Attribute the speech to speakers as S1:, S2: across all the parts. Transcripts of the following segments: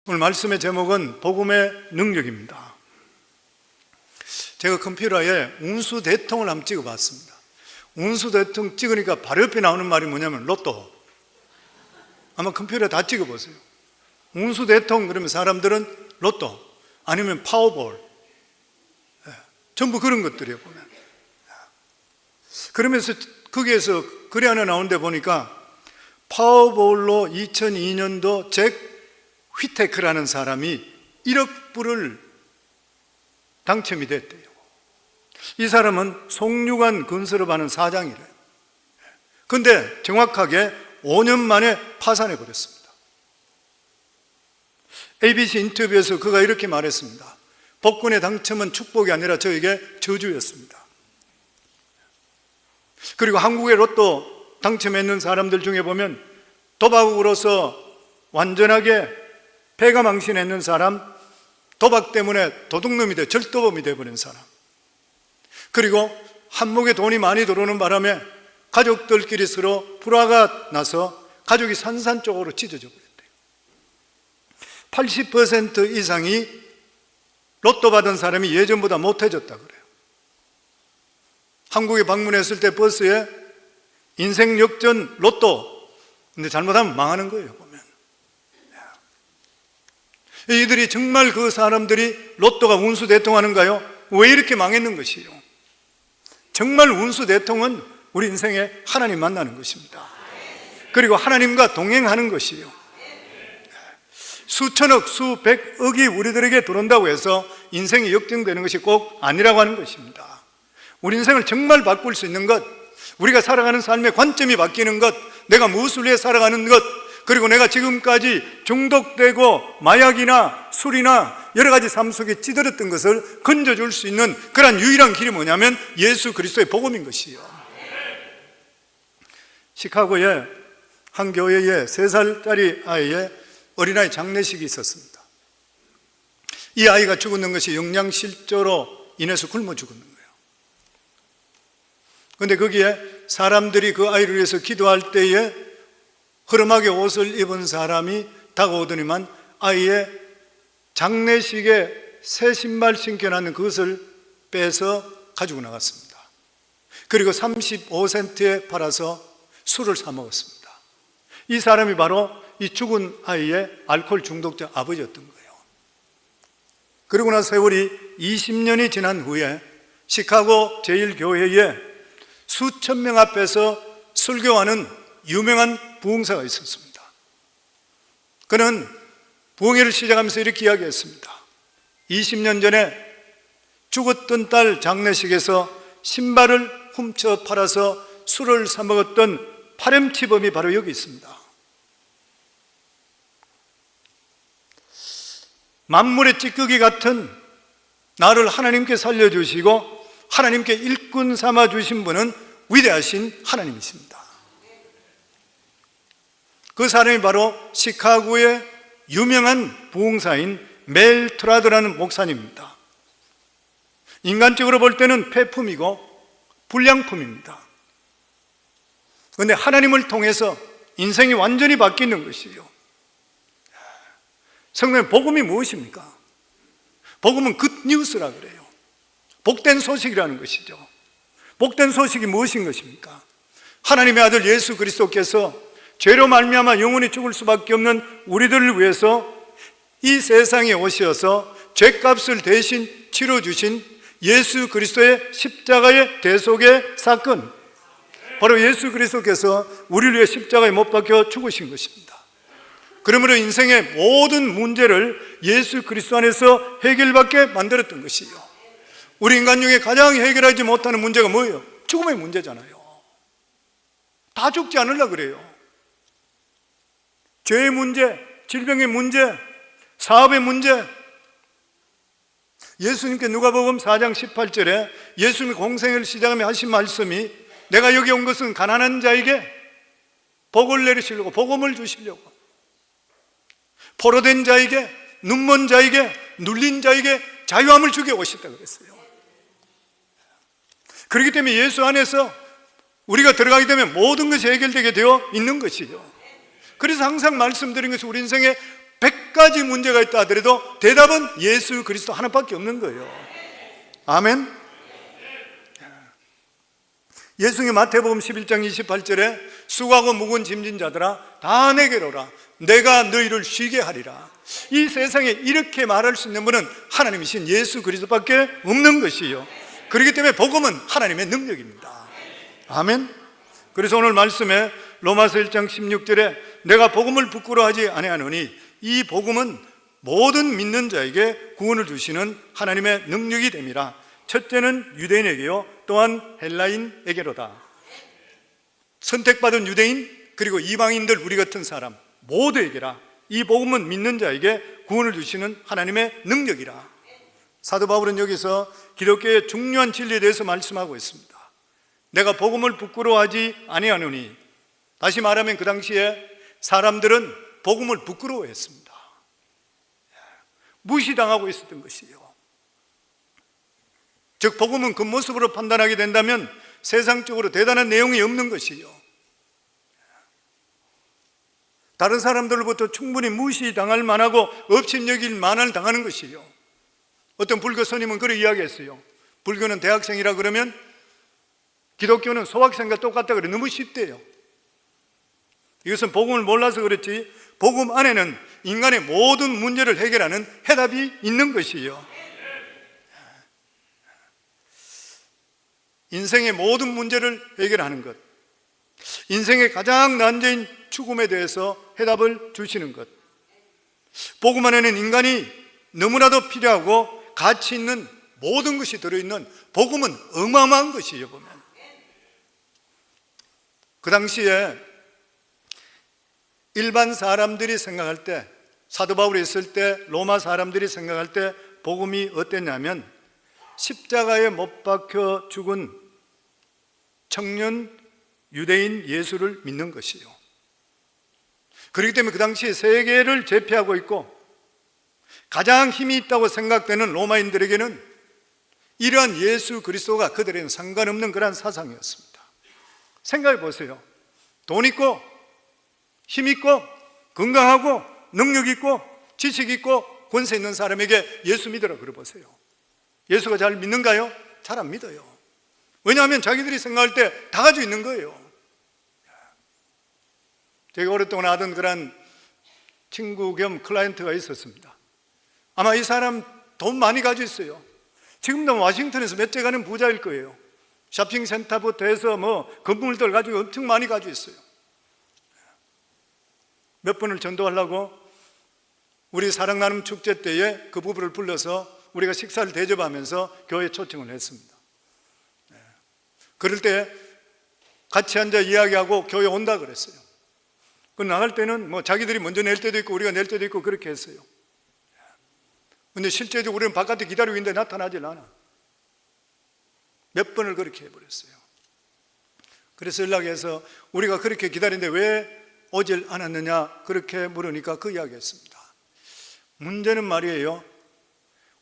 S1: 오늘 말씀의 제목은 복음의 능력입니다. 제가 컴퓨터에 운수대통을 한번 찍어봤습니다. 운수대통 찍으니까 바로 옆에 나오는 말이 뭐냐면 로또. 아마 컴퓨터에 다 찍어보세요. 운수대통 그러면 사람들은 로또 아니면 파워볼, 전부 그런 것들이에요 보면. 그러면서 거기에서 글이 하나 나오는데 보니까 파워볼로 2002년도 잭 휘테크라는 사람이 1억 불을 당첨이 됐대요. 이 사람은 송유관 건설업하는 사장이래요. 그런데 정확하게 5년 만에 파산해 버렸습니다. ABC 인터뷰에서 그가 이렇게 말했습니다. 복권의 당첨은 축복이 아니라 저에게 저주였습니다. 그리고 한국의 로또 당첨했는 사람들 중에 보면 도박으로서 완전하게 패가 망신했는 사람, 도박 때문에 도둑놈이 돼 절도범이 돼버린 사람, 그리고 한목에 돈이 많이 들어오는 바람에 가족들끼리 서로 불화가 나서 가족이 산산쪽으로 찢어져 버렸대요. 80% 이상이 로또 받은 사람이 예전보다 못해졌다 그래요. 한국에 방문했을 때 버스에 인생 역전 로또, 근데 잘못하면 망하는 거예요 보면. 이들이 정말 그 사람들이 로또가 운수대통하는가요? 왜 이렇게 망했는 것이요? 정말 운수대통은 우리 인생에 하나님 만나는 것입니다. 그리고 하나님과 동행하는 것이요. 수천억, 수백억이 우리들에게 들어온다고 해서 인생이 역전되는 것이 꼭 아니라고 하는 것입니다. 우리 인생을 정말 바꿀 수 있는 것, 우리가 살아가는 삶의 관점이 바뀌는 것, 내가 무엇을 위해 살아가는 것, 그리고 내가 지금까지 중독되고 마약이나 술이나 여러 가지 삶 속에 찌들었던 것을 건져줄 수 있는 그런 유일한 길이 뭐냐면 예수 그리스도의 복음인 것이요. 시카고에 한 교회에 3살짜리 아이의 어린아이 장례식이 있었습니다. 이 아이가 죽었는 것이 영양실조로 인해서 굶어 죽었는 거예요. 그런데 거기에 사람들이 그 아이를 위해서 기도할 때에 허름하게 옷을 입은 사람이 다가오더니만 아이의 장례식에 새 신발 신겨놨는 그것을 빼서 가지고 나갔습니다. 그리고 35센트에 팔아서 술을 사 먹었습니다. 이 사람이 바로 이 죽은 아이의 알코올 중독자 아버지였던 거예요. 그리고 나서 세월이 20년이 지난 후에 시카고 제1교회에 수천 명 앞에서 설교하는 유명한 부흥사가 있었습니다. 그는 부흥회를 시작하면서 이렇게 이야기했습니다. 20년 전에 죽었던 딸 장례식에서 신발을 훔쳐 팔아서 술을 사 먹었던 파렴치범이 바로 여기 있습니다. 만물의 찌꺼기 같은 나를 하나님께 살려주시고 하나님께 일꾼 삼아 주신 분은 위대하신 하나님이십니다. 그 사람이 바로 시카고의 유명한 부흥사인 멜 트라드라는 목사님입니다. 인간적으로 볼 때는 폐품이고 불량품입니다. 그런데 하나님을 통해서 인생이 완전히 바뀌는 것이요. 성도님, 복음이 무엇입니까? 복음은 굿뉴스라 그래요. 복된 소식이라는 것이죠. 복된 소식이 무엇인 것입니까? 하나님의 아들 예수 그리스도께서 죄로 말미암아 영원히 죽을 수밖에 없는 우리들을 위해서 이 세상에 오셔서 죄값을 대신 치러주신 예수 그리스도의 십자가의 대속의 사건, 바로 예수 그리스도께서 우리를 위해 십자가에 못 박혀 죽으신 것입니다. 그러므로 인생의 모든 문제를 예수 그리스도 안에서 해결받게 만들었던 것이요. 우리 인간 중에 가장 해결하지 못하는 문제가 뭐예요? 죽음의 문제잖아요. 다 죽지 않으려고 그래요. 죄의 문제, 질병의 문제, 사업의 문제. 예수님께 누가복음 4장 18절에 예수님이 공생애를 시작하며 하신 말씀이 내가 여기 온 것은 가난한 자에게 복을 내리시려고, 복음을 주시려고, 포로된 자에게, 눈먼 자에게, 눌린 자에게 자유함을 주게 오셨다 그랬어요. 그렇기 때문에 예수 안에서 우리가 들어가게 되면 모든 것이 해결되게 되어 있는 것이죠. 그래서 항상 말씀드린 것이 우리 인생의 100가지 문제가 있다 하더라도 대답은 예수 그리스도 하나밖에 없는 거예요. 아멘. 예수님이 마태복음 11장 28절에 수고하고 무거운 짐진 자들아 다 내게로 오라 내가 너희를 쉬게 하리라. 이 세상에 이렇게 말할 수 있는 분은 하나님이신 예수 그리스도밖에 없는 것이요. 그렇기 때문에 복음은 하나님의 능력입니다. 아멘. 그래서 오늘 말씀에 로마서 1장 16절에 내가 복음을 부끄러워하지 아니하노니 이 복음은 모든 믿는 자에게 구원을 주시는 하나님의 능력이 됨이라. 첫째는 유대인에게요 또한 헬라인에게로다. 선택받은 유대인 그리고 이방인들 우리 같은 사람 모두에게라. 이 복음은 믿는 자에게 구원을 주시는 하나님의 능력이라. 사도 바울은 여기서 기독교의 중요한 진리에 대해서 말씀하고 있습니다. 내가 복음을 부끄러워하지 아니하노니, 다시 말하면 그 당시에 사람들은 복음을 부끄러워했습니다. 무시당하고 있었던 것이에요. 즉 복음은 그 모습으로 판단하게 된다면 세상적으로 대단한 내용이 없는 것이요, 다른 사람들로부터 충분히 무시당할 만하고 업신여길 만한 당하는 것이요. 어떤 불교 스님은 그렇게 이야기했어요. 불교는 대학생이라 그러면 기독교는 소학생과 똑같다 그래. 너무 쉽대요. 이것은 복음을 몰라서 그렇지 복음 안에는 인간의 모든 문제를 해결하는 해답이 있는 것이요. 인생의 모든 문제를 해결하는 것, 인생의 가장 난제인 죽음에 대해서 해답을 주시는 것, 복음 안에는 인간이 너무나도 필요하고 가치 있는 모든 것이 들어있는 복음은 어마어마한 것이에요. 보면 그 당시에 일반 사람들이 생각할 때, 사도 바울이 있을 때 로마 사람들이 생각할 때 복음이 어땠냐면 십자가에 못 박혀 죽은 청년 유대인 예수를 믿는 것이요. 그렇기 때문에 그 당시에 세계를 제패하고 있고 가장 힘이 있다고 생각되는 로마인들에게는 이러한 예수 그리스도가 그들에게는 상관없는 그러한 사상이었습니다. 생각해 보세요. 돈 있고 힘 있고 건강하고 능력 있고 지식 있고 권세 있는 사람에게 예수 믿으라 그래 보세요. 예수가 잘 믿는가요? 잘 안 믿어요. 왜냐하면 자기들이 생각할 때 다 가지고 있는 거예요. 제가 오랫동안 하던 그런 친구 겸 클라이언트가 있었습니다. 아마 이 사람 돈 많이 가지고 있어요. 지금도 워싱턴에서 몇째 가는 부자일 거예요. 쇼핑센터부터 해서 건물들 가지고 엄청 많이 가지고 있어요. 몇 분을 전도하려고 우리 사랑나눔 축제 때에 그 부부를 불러서 우리가 식사를 대접하면서 교회에 초청을 했습니다. 그럴 때 같이 앉아 이야기하고 교회 온다 그랬어요. 그 나갈 때는 자기들이 먼저 낼 때도 있고 우리가 낼 때도 있고 그렇게 했어요. 근데 실제로 우리는 바깥에 기다리고 있는데 나타나질 않아. 몇 번을 그렇게 해버렸어요. 그래서 연락해서 우리가 그렇게 기다리는데 왜 오질 않았느냐 그렇게 물으니까 그 이야기했습니다. 문제는 말이에요,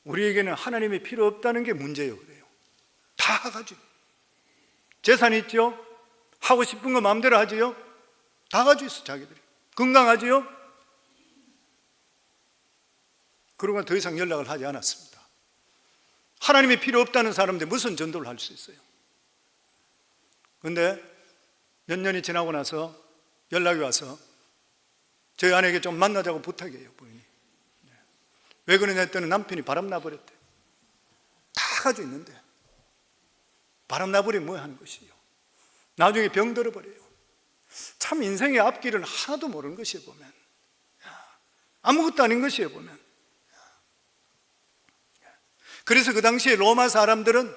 S1: 우리에게는 하나님이 필요 없다는 게 문제예요. 그래요. 다 가지고 재산이 있죠. 하고 싶은 거 마음대로 하지요. 다 가지고 있어. 자기들이 건강하지요. 그러고 더 이상 연락을 하지 않았습니다. 하나님이 필요 없다는 사람들 무슨 전도를 할 수 있어요? 그런데 몇 년이 지나고 나서 연락이 와서 저희 아내에게 좀 만나자고 부탁해요. 부인이. 왜 그러냐 했더니 남편이 바람나버렸대. 다 가지고 있는데 바람나버리면 뭐 하는 것이요. 나중에 병 들어버려요. 참 인생의 앞길은 하나도 모르는 것이에요. 보면 아무것도 아닌 것이에요. 보면 그래서 그 당시에 로마 사람들은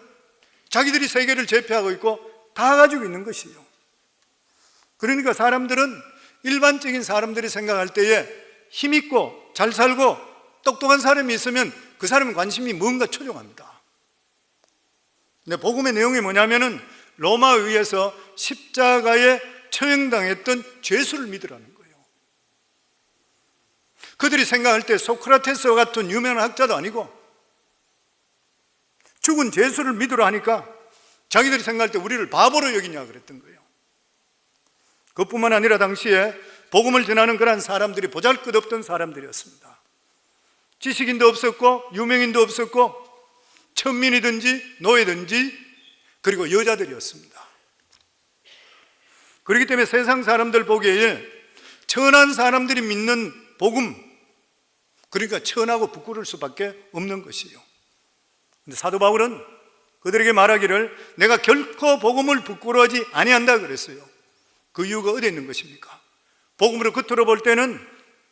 S1: 자기들이 세계를 제패하고 있고 다 가지고 있는 것이에요. 그러니까 사람들은 일반적인 사람들이 생각할 때에 힘있고 잘 살고 똑똑한 사람이 있으면 그 사람은 관심이 뭔가 초종합니다. 근데 복음의 내용이 뭐냐면은 로마에 의해서 십자가에 처형당했던 죄수를 믿으라는 거예요. 그들이 생각할 때 소크라테스와 같은 유명한 학자도 아니고 죽은 죄수를 믿으라 하니까 자기들이 생각할 때 우리를 바보로 여기냐 그랬던 거예요. 그뿐만 아니라 당시에 복음을 전하는 그런 사람들이 보잘것없던 사람들이었습니다. 지식인도 없었고 유명인도 없었고 천민이든지 노예든지 그리고 여자들이었습니다. 그렇기 때문에 세상 사람들 보기에 천한 사람들이 믿는 복음, 그러니까 천하고 부끄러울 수밖에 없는 것이요. 근데 사도 바울은 그들에게 말하기를 내가 결코 복음을 부끄러워하지 아니한다 그랬어요. 그 이유가 어디에 있는 것입니까? 복음으로 겉으로 볼 때는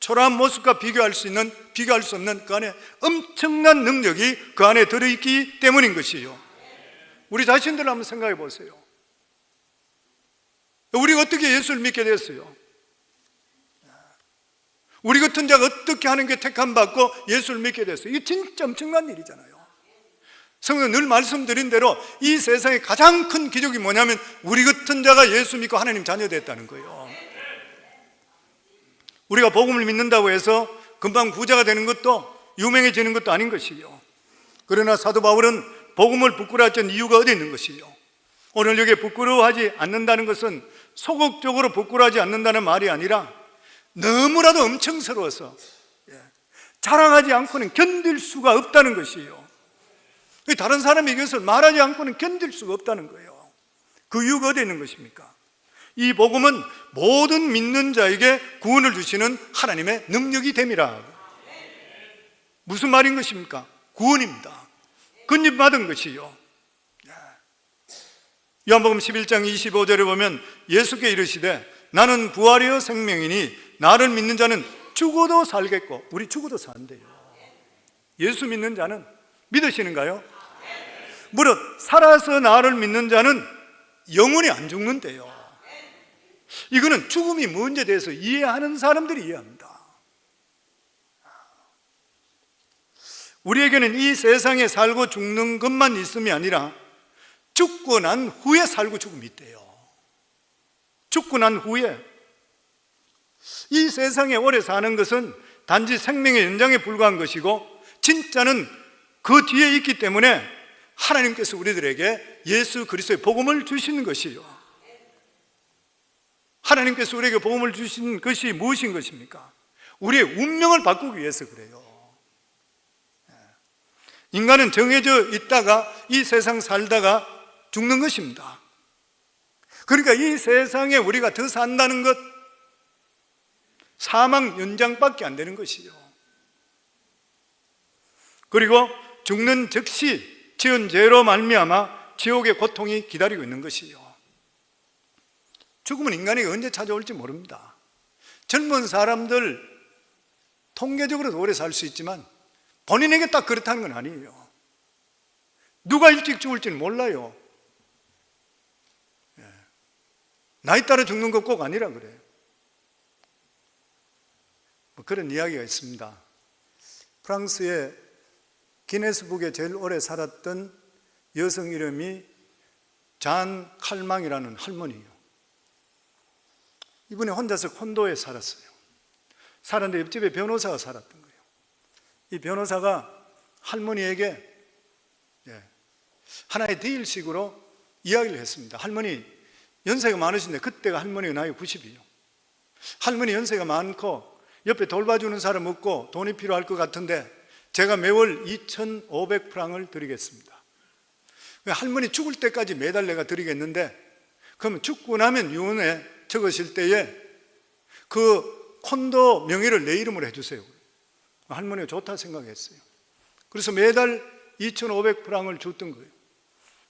S1: 초라한 모습과 비교할 수 없는 그 안에 엄청난 능력이 그 안에 들어있기 때문인 것이요. 우리 자신들 한번 생각해 보세요. 우리가 어떻게 예수를 믿게 됐어요? 우리 같은 자가 어떻게 하는 게 택함받고 예수를 믿게 됐어요? 이게 진짜 엄청난 일이잖아요. 성경 늘 말씀드린 대로 이 세상에 가장 큰 기적이 뭐냐면 우리 같은 자가 예수 믿고 하나님 자녀 됐다는 거예요. 우리가 복음을 믿는다고 해서 금방 부자가 되는 것도 유명해지는 것도 아닌 것이요. 그러나 사도 바울은 복음을 부끄러워했던 이유가 어디 있는 것이요. 오늘 여기에 부끄러워하지 않는다는 것은 소극적으로 부끄러워하지 않는다는 말이 아니라 너무나도 엄청스러워서 자랑하지 않고는 견딜 수가 없다는 것이에요. 다른 사람이 이것을 말하지 않고는 견딜 수가 없다는 거예요. 그 이유가 어디에 있는 것입니까? 이 복음은 모든 믿는 자에게 구원을 주시는 하나님의 능력이 됨이라. 무슨 말인 것입니까? 구원입니다. 건립받은 것이요. 요한복음 11장 25절에 보면 예수께 이르시되 나는 부활이요 생명이니 나를 믿는 자는 죽어도 살겠고. 우리 죽어도 산대요. 예수 믿는 자는 믿으시는가요? 무릇 살아서 나를 믿는 자는 영원히 안 죽는데요. 이거는 죽음이 뭔지에 대해서 이해하는 사람들이 이해합니다. 우리에게는 이 세상에 살고 죽는 것만 있음이 아니라 죽고 난 후에 살고 죽음이 있대요. 죽고 난 후에 이 세상에 오래 사는 것은 단지 생명의 연장에 불과한 것이고 진짜는 그 뒤에 있기 때문에 하나님께서 우리들에게 예수 그리스도의 복음을 주시는 것이요. 하나님께서 우리에게 복음을 주신 것이 무엇인 것입니까? 우리의 운명을 바꾸기 위해서 그래요. 인간은 정해져 있다가 이 세상 살다가 죽는 것입니다. 그러니까 이 세상에 우리가 더 산다는 것, 사망 연장밖에 안 되는 것이요. 그리고 죽는 즉시 지은 죄로 말미암아 지옥의 고통이 기다리고 있는 것이요. 죽음은 인간에게 언제 찾아올지 모릅니다. 젊은 사람들 통계적으로도 오래 살 수 있지만 본인에게 딱 그렇다는 건 아니에요. 누가 일찍 죽을지는 몰라요. 나이 따라 죽는 것 꼭 아니라 그래요. 뭐 그런 이야기가 있습니다. 프랑스의 기네스북에 제일 오래 살았던 여성 이름이 잔 칼망이라는 할머니예요. 이분이 혼자서 콘도에 살았어요. 살았는데 옆집에 변호사가 살았던 거예요. 이 변호사가 할머니에게 하나의 딜식으로 이야기를 했습니다. 할머니 연세가 많으신데 그때가 할머니가 나이 90이에요. 할머니 연세가 많고 옆에 돌봐주는 사람 없고 돈이 필요할 것 같은데 제가 매월 2,500프랑을 드리겠습니다. 할머니 죽을 때까지 매달 내가 드리겠는데 그러면 죽고 나면 유언에 적으실 때에 그 콘도 명의를 내 이름으로 해주세요. 할머니가 좋다 생각했어요. 그래서 매달 2,500프랑을 줬던 거예요.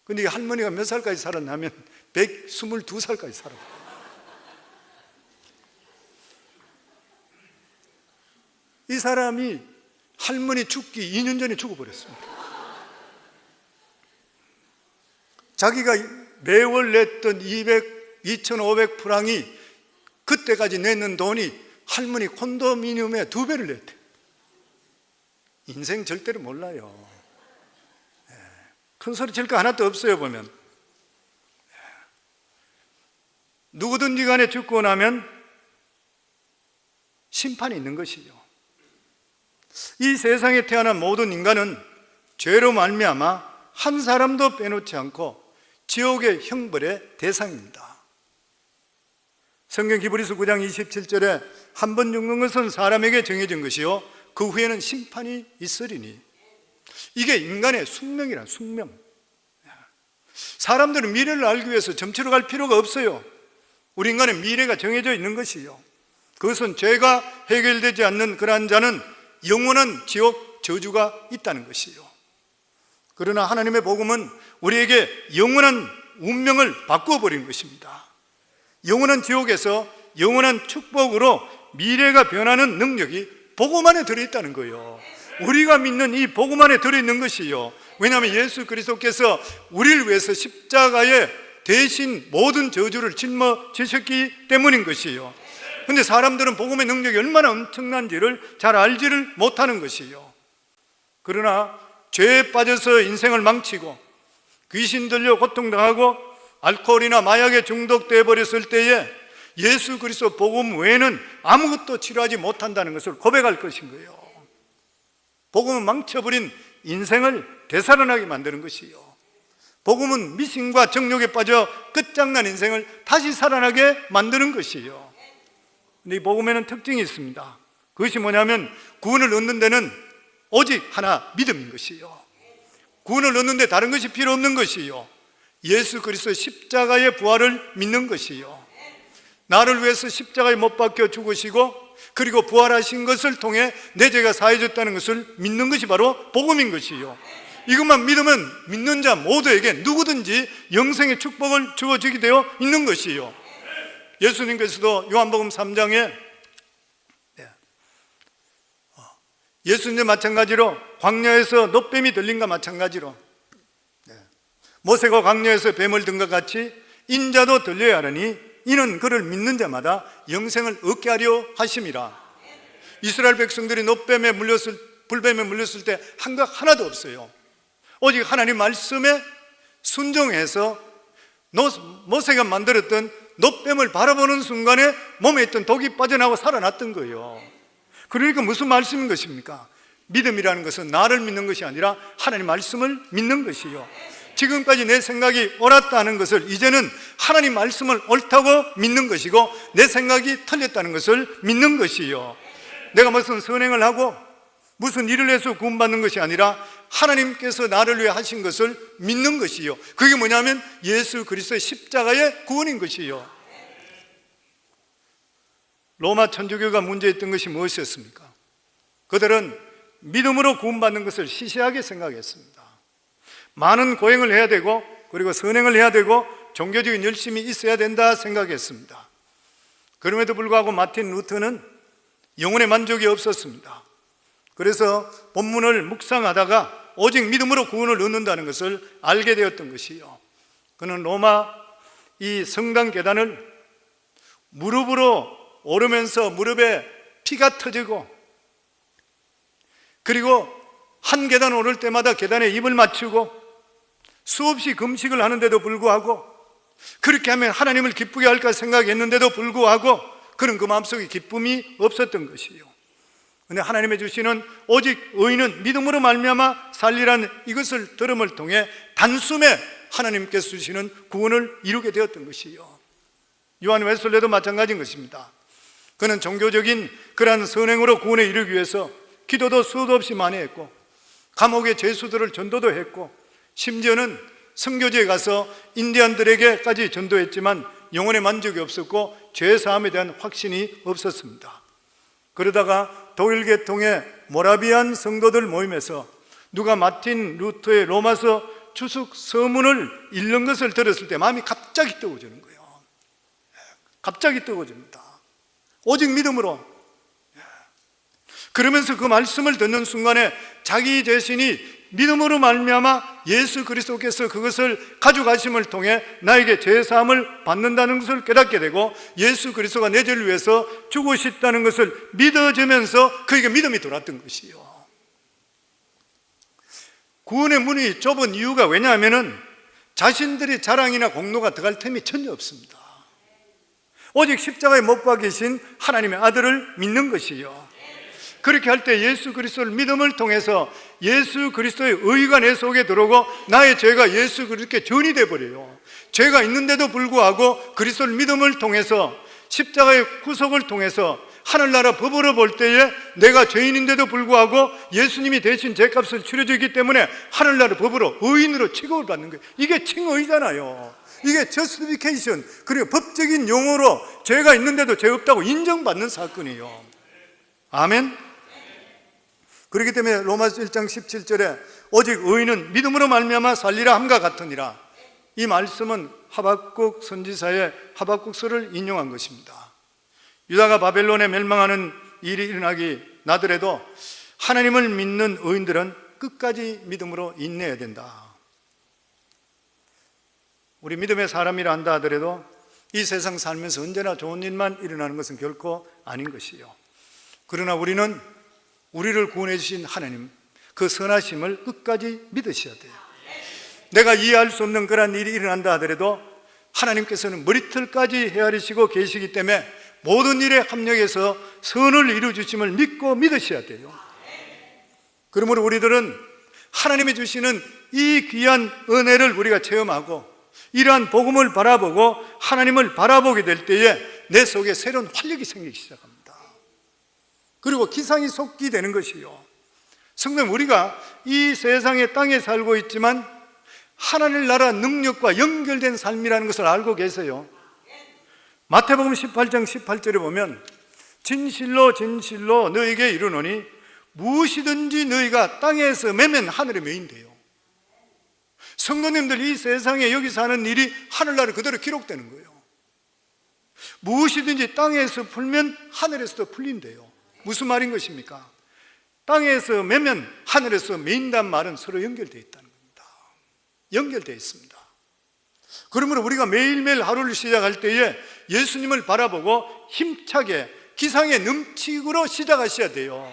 S1: 근데 할머니가 몇 살까지 살았냐면 122살까지 살았어요. 이 사람이 할머니 죽기 2년 전에 죽어버렸습니다. 자기가 매월 냈던 2,500프랑이 그때까지 내는 돈이 할머니 콘도미니엄의 2배를 냈대. 인생 절대로 몰라요. 큰 소리 칠 거 하나도 없어요. 보면 누구든지 간에 죽고 나면 심판이 있는 것이죠. 이 세상에 태어난 모든 인간은 죄로 말미암아 한 사람도 빼놓지 않고 지옥의 형벌의 대상입니다. 성경 히브리서 9장 27절에 한 번 죽는 것은 사람에게 정해진 것이요 그 후에는 심판이 있으리니, 이게 인간의 숙명이란 숙명. 사람들은 미래를 알기 위해서 점치러 갈 필요가 없어요. 우리 인간의 미래가 정해져 있는 것이요, 그것은 죄가 해결되지 않는 그러한 자는 영원한 지옥 저주가 있다는 것이요. 그러나 하나님의 복음은 우리에게 영원한 운명을 바꾸어 버린 것입니다. 영원한 지옥에서 영원한 축복으로 미래가 변하는 능력이 복음 안에 들어있다는 거예요. 우리가 믿는 이 복음 안에 들어있는 것이요, 왜냐하면 예수 그리스도께서 우리를 위해서 십자가에 대신 모든 저주를 짊어지셨기 때문인 것이요. 그런데 사람들은 복음의 능력이 얼마나 엄청난지를 잘 알지를 못하는 것이요. 그러나 죄에 빠져서 인생을 망치고 귀신 들려 고통당하고 알코올이나 마약에 중독되어 버렸을 때에 예수 그리스도 복음 외에는 아무것도 치료하지 못한다는 것을 고백할 것인 거예요. 복음은 망쳐버린 인생을 되살아나게 만드는 것이요, 복음은 미신과 정욕에 빠져 끝장난 인생을 다시 살아나게 만드는 것이요. 근데 이 복음에는 특징이 있습니다. 그것이 뭐냐면 구원을 얻는 데는 오직 하나, 믿음인 것이요. 구원을 얻는 데 다른 것이 필요 없는 것이요, 예수 그리스도의 십자가의 부활을 믿는 것이요. 나를 위해서 십자가에 못 박혀 죽으시고 그리고 부활하신 것을 통해 내 죄가 사해졌다는 것을 믿는 것이 바로 복음인 것이요. 이것만 믿으면 믿는 자 모두에게 누구든지 영생의 축복을 주어지게 되어 있는 것이요. 예수님께서도 요한복음 3장에 예수님도 마찬가지로 광야에서 놋뱀이 들린과 마찬가지로 모세가 광야에서 뱀을 든 것 같이 인자도 들려야 하느니 이는 그를 믿는 자마다 영생을 얻게 하려 하심이라. 이스라엘 백성들이 놋뱀에 물렸을, 불뱀에 물렸을 때 한각 하나도 없어요. 오직 하나님 말씀에 순종해서 모세가 만들었던 놋뱀을 바라보는 순간에 몸에 있던 독이 빠져나오고 살아났던 거예요. 그러니까 무슨 말씀인 것입니까? 믿음이라는 것은 나를 믿는 것이 아니라 하나님 말씀을 믿는 것이요, 지금까지 내 생각이 옳았다는 것을 이제는 하나님 말씀을 옳다고 믿는 것이고 내 생각이 틀렸다는 것을 믿는 것이요, 내가 무슨 선행을 하고 무슨 일을 해서 구원받는 것이 아니라 하나님께서 나를 위해 하신 것을 믿는 것이요, 그게 뭐냐면 예수 그리스도의 십자가의 구원인 것이요. 로마 천주교가 문제했던 것이 무엇이었습니까? 그들은 믿음으로 구원받는 것을 시시하게 생각했습니다. 많은 고행을 해야 되고 그리고 선행을 해야 되고 종교적인 열심이 있어야 된다 생각했습니다. 그럼에도 불구하고 마틴 루터는 영혼의 만족이 없었습니다. 그래서 본문을 묵상하다가 오직 믿음으로 구원을 얻는다는 것을 알게 되었던 것이요, 그는 로마 이 성당 계단을 무릎으로 오르면서 무릎에 피가 터지고 그리고 한 계단 오를 때마다 계단에 입을 맞추고 수없이 금식을 하는데도 불구하고, 그렇게 하면 하나님을 기쁘게 할까 생각했는데도 불구하고 그는 그 마음속에 기쁨이 없었던 것이요. 그런데 하나님의 주시는 오직 의인은 믿음으로 말미암아 살리라는 이것을 들음을 통해 단숨에 하나님께서 주시는 구원을 이루게 되었던 것이요. 요한 웨슬레도 마찬가지인 것입니다. 그는 종교적인 그러한 선행으로 구원에 이르기 위해서 기도도 수도 없이 많이 했고 감옥의 죄수들을 전도도 했고 심지어는 선교지에 가서 인디안들에게까지 전도했지만 영혼의 만족이 없었고 죄사함에 대한 확신이 없었습니다. 그러다가 독일 계통의 모라비안 성도들 모임에서 누가 마틴 루터의 로마서 주석 서문을 읽는 것을 들었을 때 마음이 갑자기 뜨거워지는 거예요. 갑자기 뜨거워집니다. 오직 믿음으로. 그러면서 그 말씀을 듣는 순간에 자기 자신이 믿음으로 말미암아 예수 그리스도께서 그것을 가져가심을 통해 나에게 죄사함을 받는다는 것을 깨닫게 되고 예수 그리스도가 내 죄를 위해서 죽으셨다는 것을 믿어지면서 그에게 믿음이 돌았던 것이요. 구원의 문이 좁은 이유가 왜냐하면 자신들이 자랑이나 공로가 들어갈 틈이 전혀 없습니다. 오직 십자가에 못 박히신 하나님의 아들을 믿는 것이요. 그렇게 할 때 예수 그리스도를 믿음을 통해서 예수 그리스도의 의가 내 속에 들어오고 나의 죄가 예수 그리스도께 전이 되어버려요. 죄가 있는데도 불구하고 그리스도를 믿음을 통해서 십자가의 구속을 통해서 하늘나라 법으로 볼 때에 내가 죄인인데도 불구하고 예수님이 대신 죄값을 치러주기 때문에 하늘나라 법으로 의인으로 취급을 받는 거예요. 이게 칭의잖아요. 이게 저스티피케이션, 그리고 법적인 용어로 죄가 있는데도 죄 없다고 인정받는 사건이에요. 아멘. 그렇기 때문에 로마서 1장 17절에 오직 의인은 믿음으로 말미암아 살리라 함과 같으니라, 이 말씀은 하박국 선지자의 하박국서를 인용한 것입니다. 유다가 바벨론에 멸망하는 일이 일어나기 나더라도 하나님을 믿는 의인들은 끝까지 믿음으로 인내해야 된다. 우리 믿음의 사람이라 한다 하더라도 이 세상 살면서 언제나 좋은 일만 일어나는 것은 결코 아닌 것이요, 그러나 우리는 우리를 구원해 주신 하나님, 그 선하심을 끝까지 믿으셔야 돼요. 내가 이해할 수 없는 그런 일이 일어난다 하더라도 하나님께서는 머리털까지 헤아리시고 계시기 때문에 모든 일에 합력해서 선을 이루어주심을 믿고 믿으셔야 돼요. 그러므로 우리들은 하나님이 주시는 이 귀한 은혜를 우리가 체험하고 이러한 복음을 바라보고 하나님을 바라보게 될 때에 내 속에 새로운 활력이 생기기 시작합니다. 그리고 기상이 속기 되는 것이요, 성도님, 우리가 이 세상의 땅에 살고 있지만 하나님 나라 능력과 연결된 삶이라는 것을 알고 계세요? 마태복음 18장 18절에 보면 진실로 진실로 너희에게 이르노니 무엇이든지 너희가 땅에서 매면 하늘에 매인대요. 성도님들, 이 세상에 여기 사는 일이 하늘나라에 그대로 기록되는 거예요. 무엇이든지 땅에서 풀면 하늘에서도 풀린대요. 무슨 말인 것입니까? 땅에서 매면 하늘에서 매인다는 말은 서로 연결되어 있다는 겁니다. 연결되어 있습니다. 그러므로 우리가 매일매일 하루를 시작할 때에 예수님을 바라보고 힘차게 기상의 넘치기로 시작하셔야 돼요.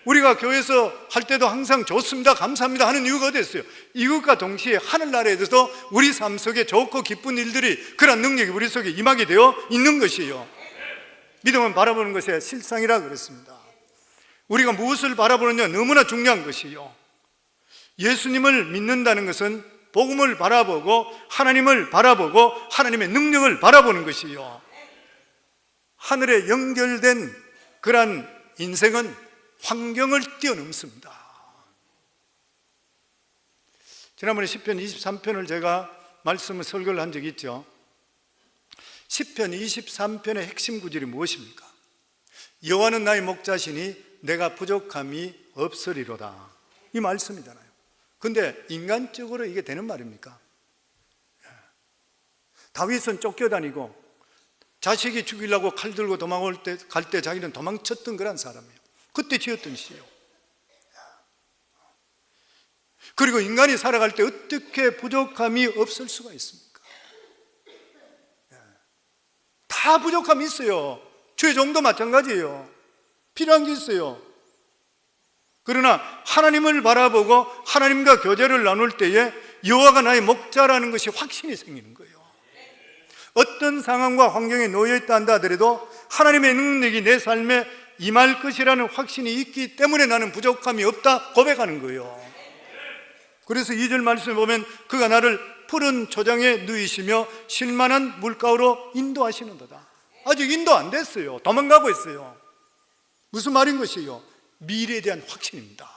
S1: 우리가 교회에서 할 때도 항상 좋습니다, 감사합니다 하는 이유가 어디 있어요? 이것과 동시에 하늘나라에서도 우리 삶 속에 좋고 기쁜 일들이, 그런 능력이 우리 속에 임하게 되어 있는 것이에요. 믿음은 바라보는 것의 실상이라 그랬습니다. 우리가 무엇을 바라보느냐 너무나 중요한 것이요, 예수님을 믿는다는 것은 복음을 바라보고 하나님을 바라보고 하나님의 능력을 바라보는 것이요, 하늘에 연결된 그러한 인생은 환경을 뛰어넘습니다. 지난번에 시편 23편을 제가 말씀을 설교를 한 적이 있죠. 시편 23편의 핵심 구절이 무엇입니까? 여호와는 나의 목자시니 내가 부족함이 없으리로다, 이 말씀이잖아요. 근데 인간적으로 이게 되는 말입니까? 다윗은 쫓겨다니고 자식이 죽이려고 칼 들고 도망올 때, 갈 때 자기는 도망쳤던 그런 사람이에요. 그때 지었던 시요. 그리고 인간이 살아갈 때 어떻게 부족함이 없을 수가 있습니까? 다 부족함이 있어요. 죄종도 마찬가지예요. 필요한 게 있어요. 그러나 하나님을 바라보고 하나님과 교제를 나눌 때에 여호와가 나의 목자라는 것이 확신이 생기는 거예요. 어떤 상황과 환경에 놓여있다 한다 하더라도 하나님의 능력이 내 삶에 임할 것이라는 확신이 있기 때문에 나는 부족함이 없다 고백하는 거예요. 그래서 2절 말씀에 보면 그가 나를 푸른 초장에 누이시며 쉴만한 물가로 인도하시는도다. 아직 인도 안 됐어요. 도망가고 있어요. 무슨 말인 것이에요? 미래에 대한 확신입니다.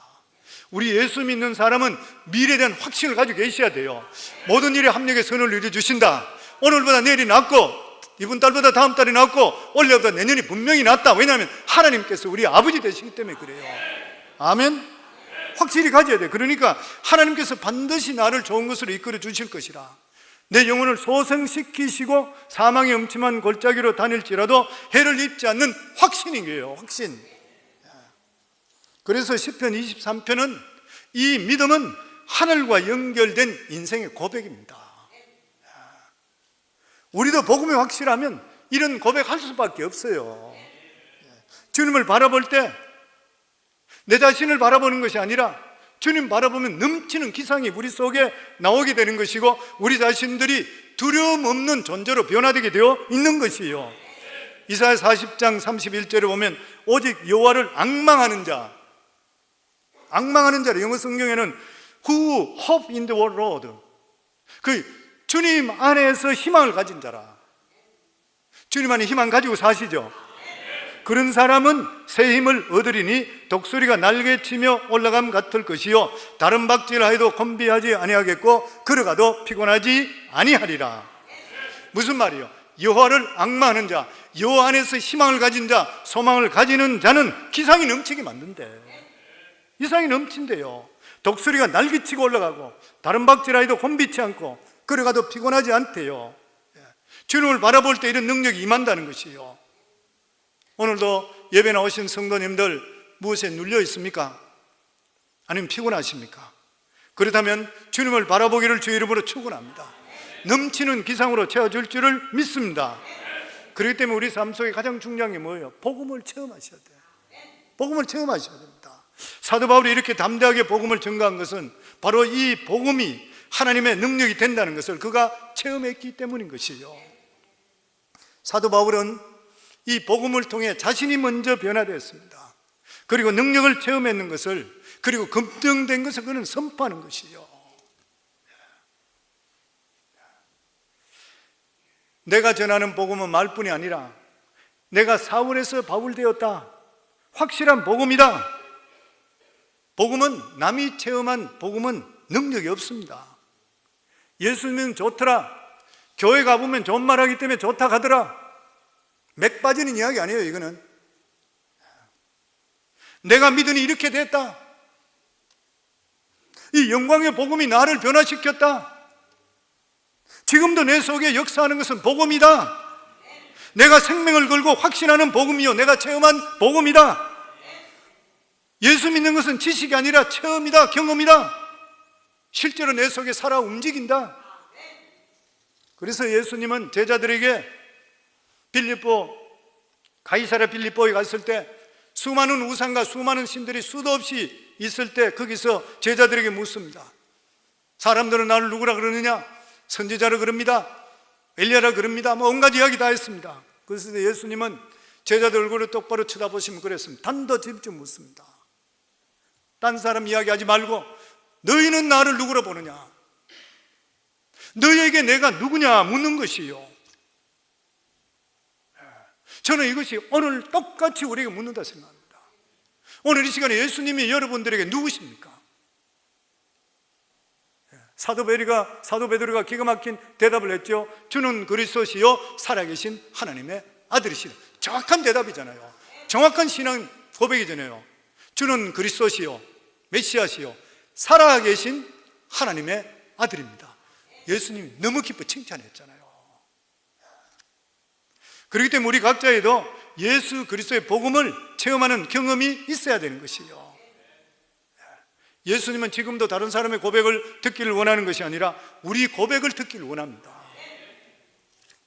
S1: 우리 예수 믿는 사람은 미래에 대한 확신을 가지고 계셔야 돼요. 모든 일에 합력의 선을 이루어주신다. 오늘보다 내일이 낫고 이번 달보다 다음 달이 낫고 올해보다 내년이 분명히 낫다. 왜냐하면 하나님께서 우리 아버지 되시기 때문에 그래요. 아멘. 확실히 가져야 돼요. 그러니까 하나님께서 반드시 나를 좋은 것으로 이끌어 주실 것이라, 내 영혼을 소생시키시고 사망의 음침한 골짜기로 다닐지라도 해를 입지 않는 확신인 거예요. 확신. 그래서 시편 23편은 이 믿음은 하늘과 연결된 인생의 고백입니다. 우리도 복음이 확실하면 이런 고백할 수밖에 없어요. 주님을 바라볼 때 내 자신을 바라보는 것이 아니라 주님 바라보면 넘치는 기상이 우리 속에 나오게 되는 것이고 우리 자신들이 두려움 없는 존재로 변화되게 되어 있는 것이에요. 이사야 40장 31절에 보면 오직 여호와를 앙망하는 자, 앙망하는 자를 영어 성경에는 who hope in the Lord, 그 주님 안에서 희망을 가진 자라. 주님 안에 희망 가지고 사시죠? 그런 사람은 새 힘을 얻으리니 독수리가 날개치며 올라감 같을 것이요 다른 박질하여도 건비하지 아니하겠고 걸어가도 피곤하지 아니하리라. 무슨 말이요? 여호와를 앙마하는 자, 여호와 안에서 희망을 가진 자, 소망을 가지는 자는 기상이 넘치게 만든대. 기상이 넘친대요. 독수리가 날개치고 올라가고 다른 박질하여도 곤비치 않고 걸어가도 피곤하지 않대요. 주님을 바라볼 때 이런 능력이 임한다는 것이요. 오늘도 예배 나오신 성도님들 무엇에 눌려 있습니까? 아니면 피곤하십니까? 그렇다면 주님을 바라보기를 주의 이름으로 축원합니다. 넘치는 기상으로 채워줄 줄을 믿습니다. 그렇기 때문에 우리 삶 속에 가장 중요한 게 뭐예요? 복음을 체험하셔야 돼요. 복음을 체험하셔야 됩니다. 사도 바울이 이렇게 담대하게 복음을 전가한 것은 바로 이 복음이 하나님의 능력이 된다는 것을 그가 체험했기 때문인 것이요. 사도 바울은 이 복음을 통해 자신이 먼저 변화되었습니다. 그리고 능력을 체험했는 것을, 그리고 검증된 것을 그는 선포하는 것이요. 내가 전하는 복음은 말뿐이 아니라 내가 사울에서 바울 되었다, 확실한 복음이다. 복음은 남이 체험한 복음은 능력이 없습니다. 예수님은 좋더라, 교회 가보면 좋은 말하기 때문에 좋다 하더라, 맥 빠지는 이야기 아니에요. 이거는 내가 믿으니 이렇게 됐다, 이 영광의 복음이 나를 변화시켰다, 지금도 내 속에 역사하는 것은 복음이다, 내가 생명을 걸고 확신하는 복음이요, 내가 체험한 복음이다. 예수 믿는 것은 지식이 아니라 체험이다, 경험이다. 실제로 내 속에 살아 움직인다. 그래서 예수님은 제자들에게 가이사랴 빌립보에 갔을 때 수많은 우상과 수많은 신들이 수도 없이 있을 때 거기서 제자들에게 묻습니다. 사람들은 나를 누구라 그러느냐? 선지자라 그럽니다, 엘리야라 그럽니다, 온갖 이야기 다 했습니다. 그래서 예수님은 제자들 얼굴을 똑바로 쳐다보시면 그랬습니다. 단도직입 묻습니다. 딴 사람 이야기하지 말고 너희는 나를 누구라 보느냐? 너희에게 내가 누구냐 묻는 것이요. 저는 이것이 오늘 똑같이 우리에게 묻는다 생각합니다. 오늘 이 시간에 예수님이 여러분들에게 누구십니까? 사도 베드로가 기가 막힌 대답을 했죠. 주는 그리스도시요 살아계신 하나님의 아들이시다. 정확한 대답이잖아요. 정확한 신앙 고백이잖아요. 주는 그리스도시요 메시아시요 살아계신 하나님의 아들입니다. 예수님이 너무 기뻐 칭찬했잖아요. 그렇기 때문에 우리 각자에도 예수 그리스도의 복음을 체험하는 경험이 있어야 되는 것이요. 예수님은 지금도 다른 사람의 고백을 듣기를 원하는 것이 아니라 우리 고백을 듣기를 원합니다.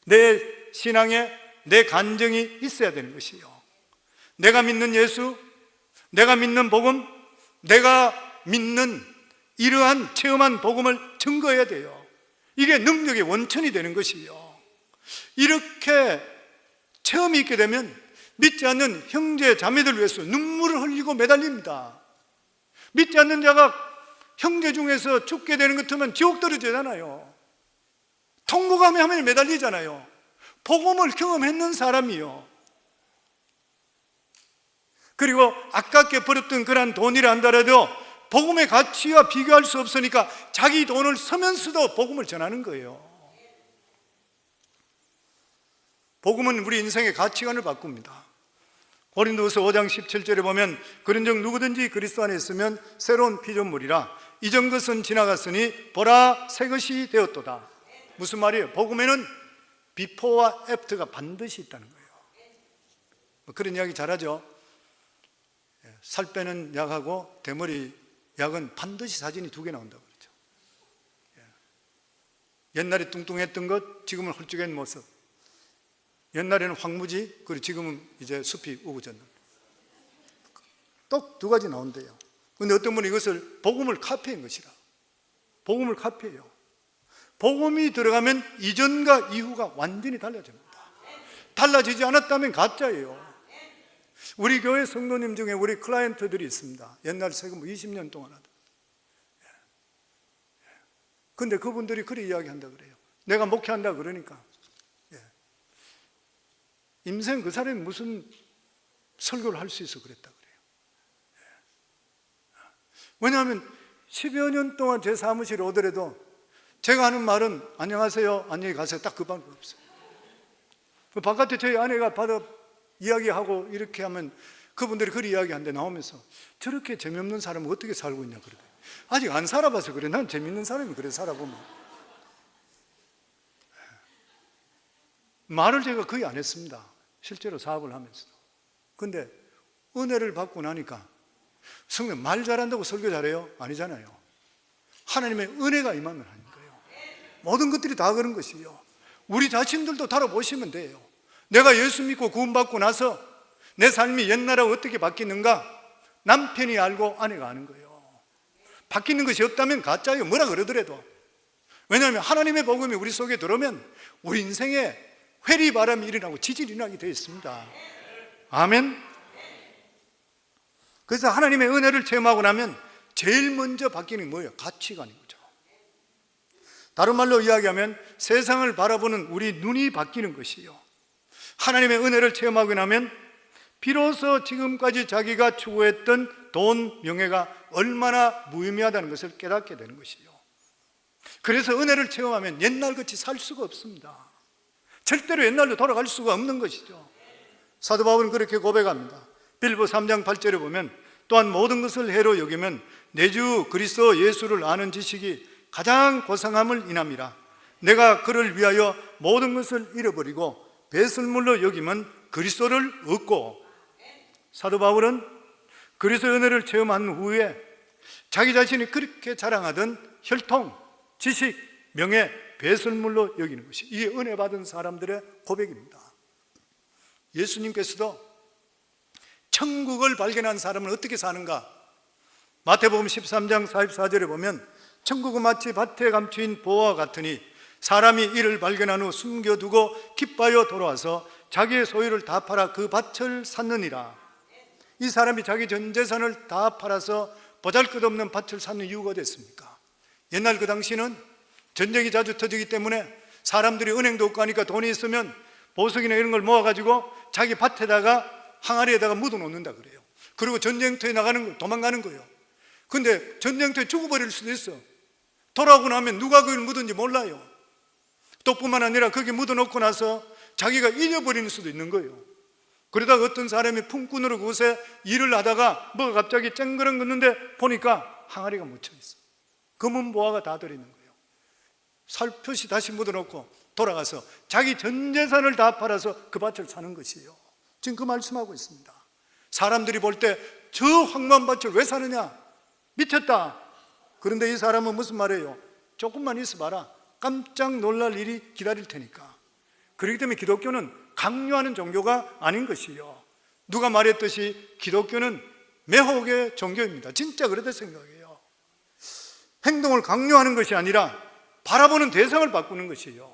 S1: 내 신앙에 내 간증이 있어야 되는 것이요. 내가 믿는 예수, 내가 믿는 복음, 내가 믿는 이러한 체험한 복음을 증거해야 돼요. 이게 능력의 원천이 되는 것이요. 이렇게 체험이 있게 되면 믿지 않는 형제 자매들 위해서 눈물을 흘리고 매달립니다. 믿지 않는 자가 형제 중에서 죽게 되는 것 같으면 지옥 떨어지잖아요. 통곡하며 하면 매달리잖아요. 복음을 경험했는 사람이요. 그리고 아깝게 버렸던 그런 돈이라 한다라도 복음의 가치와 비교할 수 없으니까 자기 돈을 쓰면서도 복음을 전하는 거예요. 복음은 우리 인생의 가치관을 바꿉니다. 고린도후서 5장 17절에 보면 그런즉 누구든지 그리스도 안에 있으면 새로운 피조물이라 이전 것은 지나갔으니 보라 새 것이 되었도다. 무슨 말이에요? 복음에는 비포와 애프터가 반드시 있다는 거예요. 그런 이야기 잘하죠. 살 빼는 약하고 대머리 약은 반드시 사진이 2개 나온다고 그러죠. 옛날에 뚱뚱했던 것, 지금은 홀쭉한 모습. 옛날에는 황무지, 그리고 지금은 이제 숲이 우거졌는. 똑 2가지 나온대요. 근데 어떤 분은 이것을 복음을 카피한 것이라. 복음을 카피해요. 복음이 들어가면 이전과 이후가 완전히 달라집니다. 달라지지 않았다면 가짜예요. 우리 교회 성도님 중에 우리 클라이언트들이 있습니다. 옛날 세금 20년 동안 하던. 근데 그분들이 그렇게 이야기한다 그래요. 내가 목회한다 그러니까 인생 그 사람이 무슨 설교를 할 수 있어 그랬다 그래요. 왜냐하면 10여 년 동안 제 사무실에 오더라도 제가 하는 말은 안녕하세요, 안녕히 가세요, 딱 그 방법이 없어요. 바깥에 저희 아내가 받아 이야기하고 이렇게 하면 그분들이 그리 이야기하는데 나오면서 저렇게 재미없는 사람은 어떻게 살고 있냐 그러대요. 아직 안 살아봐서 그래. 난 재밌는 사람이 그래 살아보면. 말을 제가 거의 안 했습니다. 실제로 사업을 하면서도. 근데 은혜를 받고 나니까 성령 말 잘한다고 설교 잘해요? 아니잖아요. 하나님의 은혜가 임하면 하는 거예요. 모든 것들이 다 그런 것이에요. 우리 자신들도 달아보시면 돼요. 내가 예수 믿고 구원받고 나서 내 삶이 옛날하고 어떻게 바뀌는가 남편이 알고 아내가 아는 거예요. 바뀌는 것이 없다면 가짜예요. 뭐라 그러더라도. 왜냐하면 하나님의 복음이 우리 속에 들어오면 우리 인생에 회리바람이 일어나고 지진이 일어나게 되어 있습니다. 아멘. 그래서 하나님의 은혜를 체험하고 나면 제일 먼저 바뀌는 게 뭐예요? 가치관인 거죠. 다른 말로 이야기하면 세상을 바라보는 우리 눈이 바뀌는 것이요. 하나님의 은혜를 체험하고 나면 비로소 지금까지 자기가 추구했던 돈, 명예가 얼마나 무의미하다는 것을 깨닫게 되는 것이요. 그래서 은혜를 체험하면 옛날같이 살 수가 없습니다. 절대로 옛날로 돌아갈 수가 없는 것이죠. 사도 바울은 그렇게 고백합니다. 빌보 3장 8절에 보면 또한 모든 것을 해로 여기면 내 주 그리스도 예수를 아는 지식이 가장 고상함을 인함이라. 내가 그를 위하여 모든 것을 잃어버리고 배설물로 여기면 그리스도를 얻고. 사도 바울은 그리스도의 은혜를 체험한 후에 자기 자신이 그렇게 자랑하던 혈통, 지식, 명예, 배설물로 여기는 것이 이게 은혜 받은 사람들의 고백입니다. 예수님께서도 천국을 발견한 사람은 어떻게 사는가? 마태복음 13장 44절에 보면 천국은 마치 밭에 감추인 보화와 같으니 사람이 이를 발견한 후 숨겨두고 기뻐하여 돌아와서 자기의 소유를 다 팔아 그 밭을 샀느니라. 이 사람이 자기 전 재산을 다 팔아서 보잘것없는 밭을 샀는 이유가 됐습니까? 옛날 그 당시는 전쟁이 자주 터지기 때문에 사람들이 은행도 없고 하니까 돈이 있으면 보석이나 이런 걸 모아가지고 자기 밭에다가 항아리에다가 묻어놓는다 그래요. 그리고 전쟁터에 도망가는 거예요. 근데 전쟁터에 죽어버릴 수도 있어. 돌아오고 나면 누가 그걸 묻은지 몰라요. 또 뿐만 아니라 거기 묻어놓고 나서 자기가 잊어버리는 수도 있는 거예요. 그러다가 어떤 사람이 품꾼으로 그곳에 일을 하다가 뭐가 갑자기 쨍그랑 긋는데 보니까 항아리가 묻혀있어. 검은 보화가 다 들어있는 거예요. 살포시 다시 묻어놓고 돌아가서 자기 전 재산을 다 팔아서 그 밭을 사는 것이에요. 지금 그 말씀하고 있습니다. 사람들이 볼 때 저 황무한 밭을 왜 사느냐? 미쳤다. 그런데 이 사람은 무슨 말이에요? 조금만 있어봐라. 깜짝 놀랄 일이 기다릴 테니까. 그렇기 때문에 기독교는 강요하는 종교가 아닌 것이에요. 누가 말했듯이 기독교는 매혹의 종교입니다. 진짜 그렇다 생각해요. 행동을 강요하는 것이 아니라 바라보는 대상을 바꾸는 것이에요.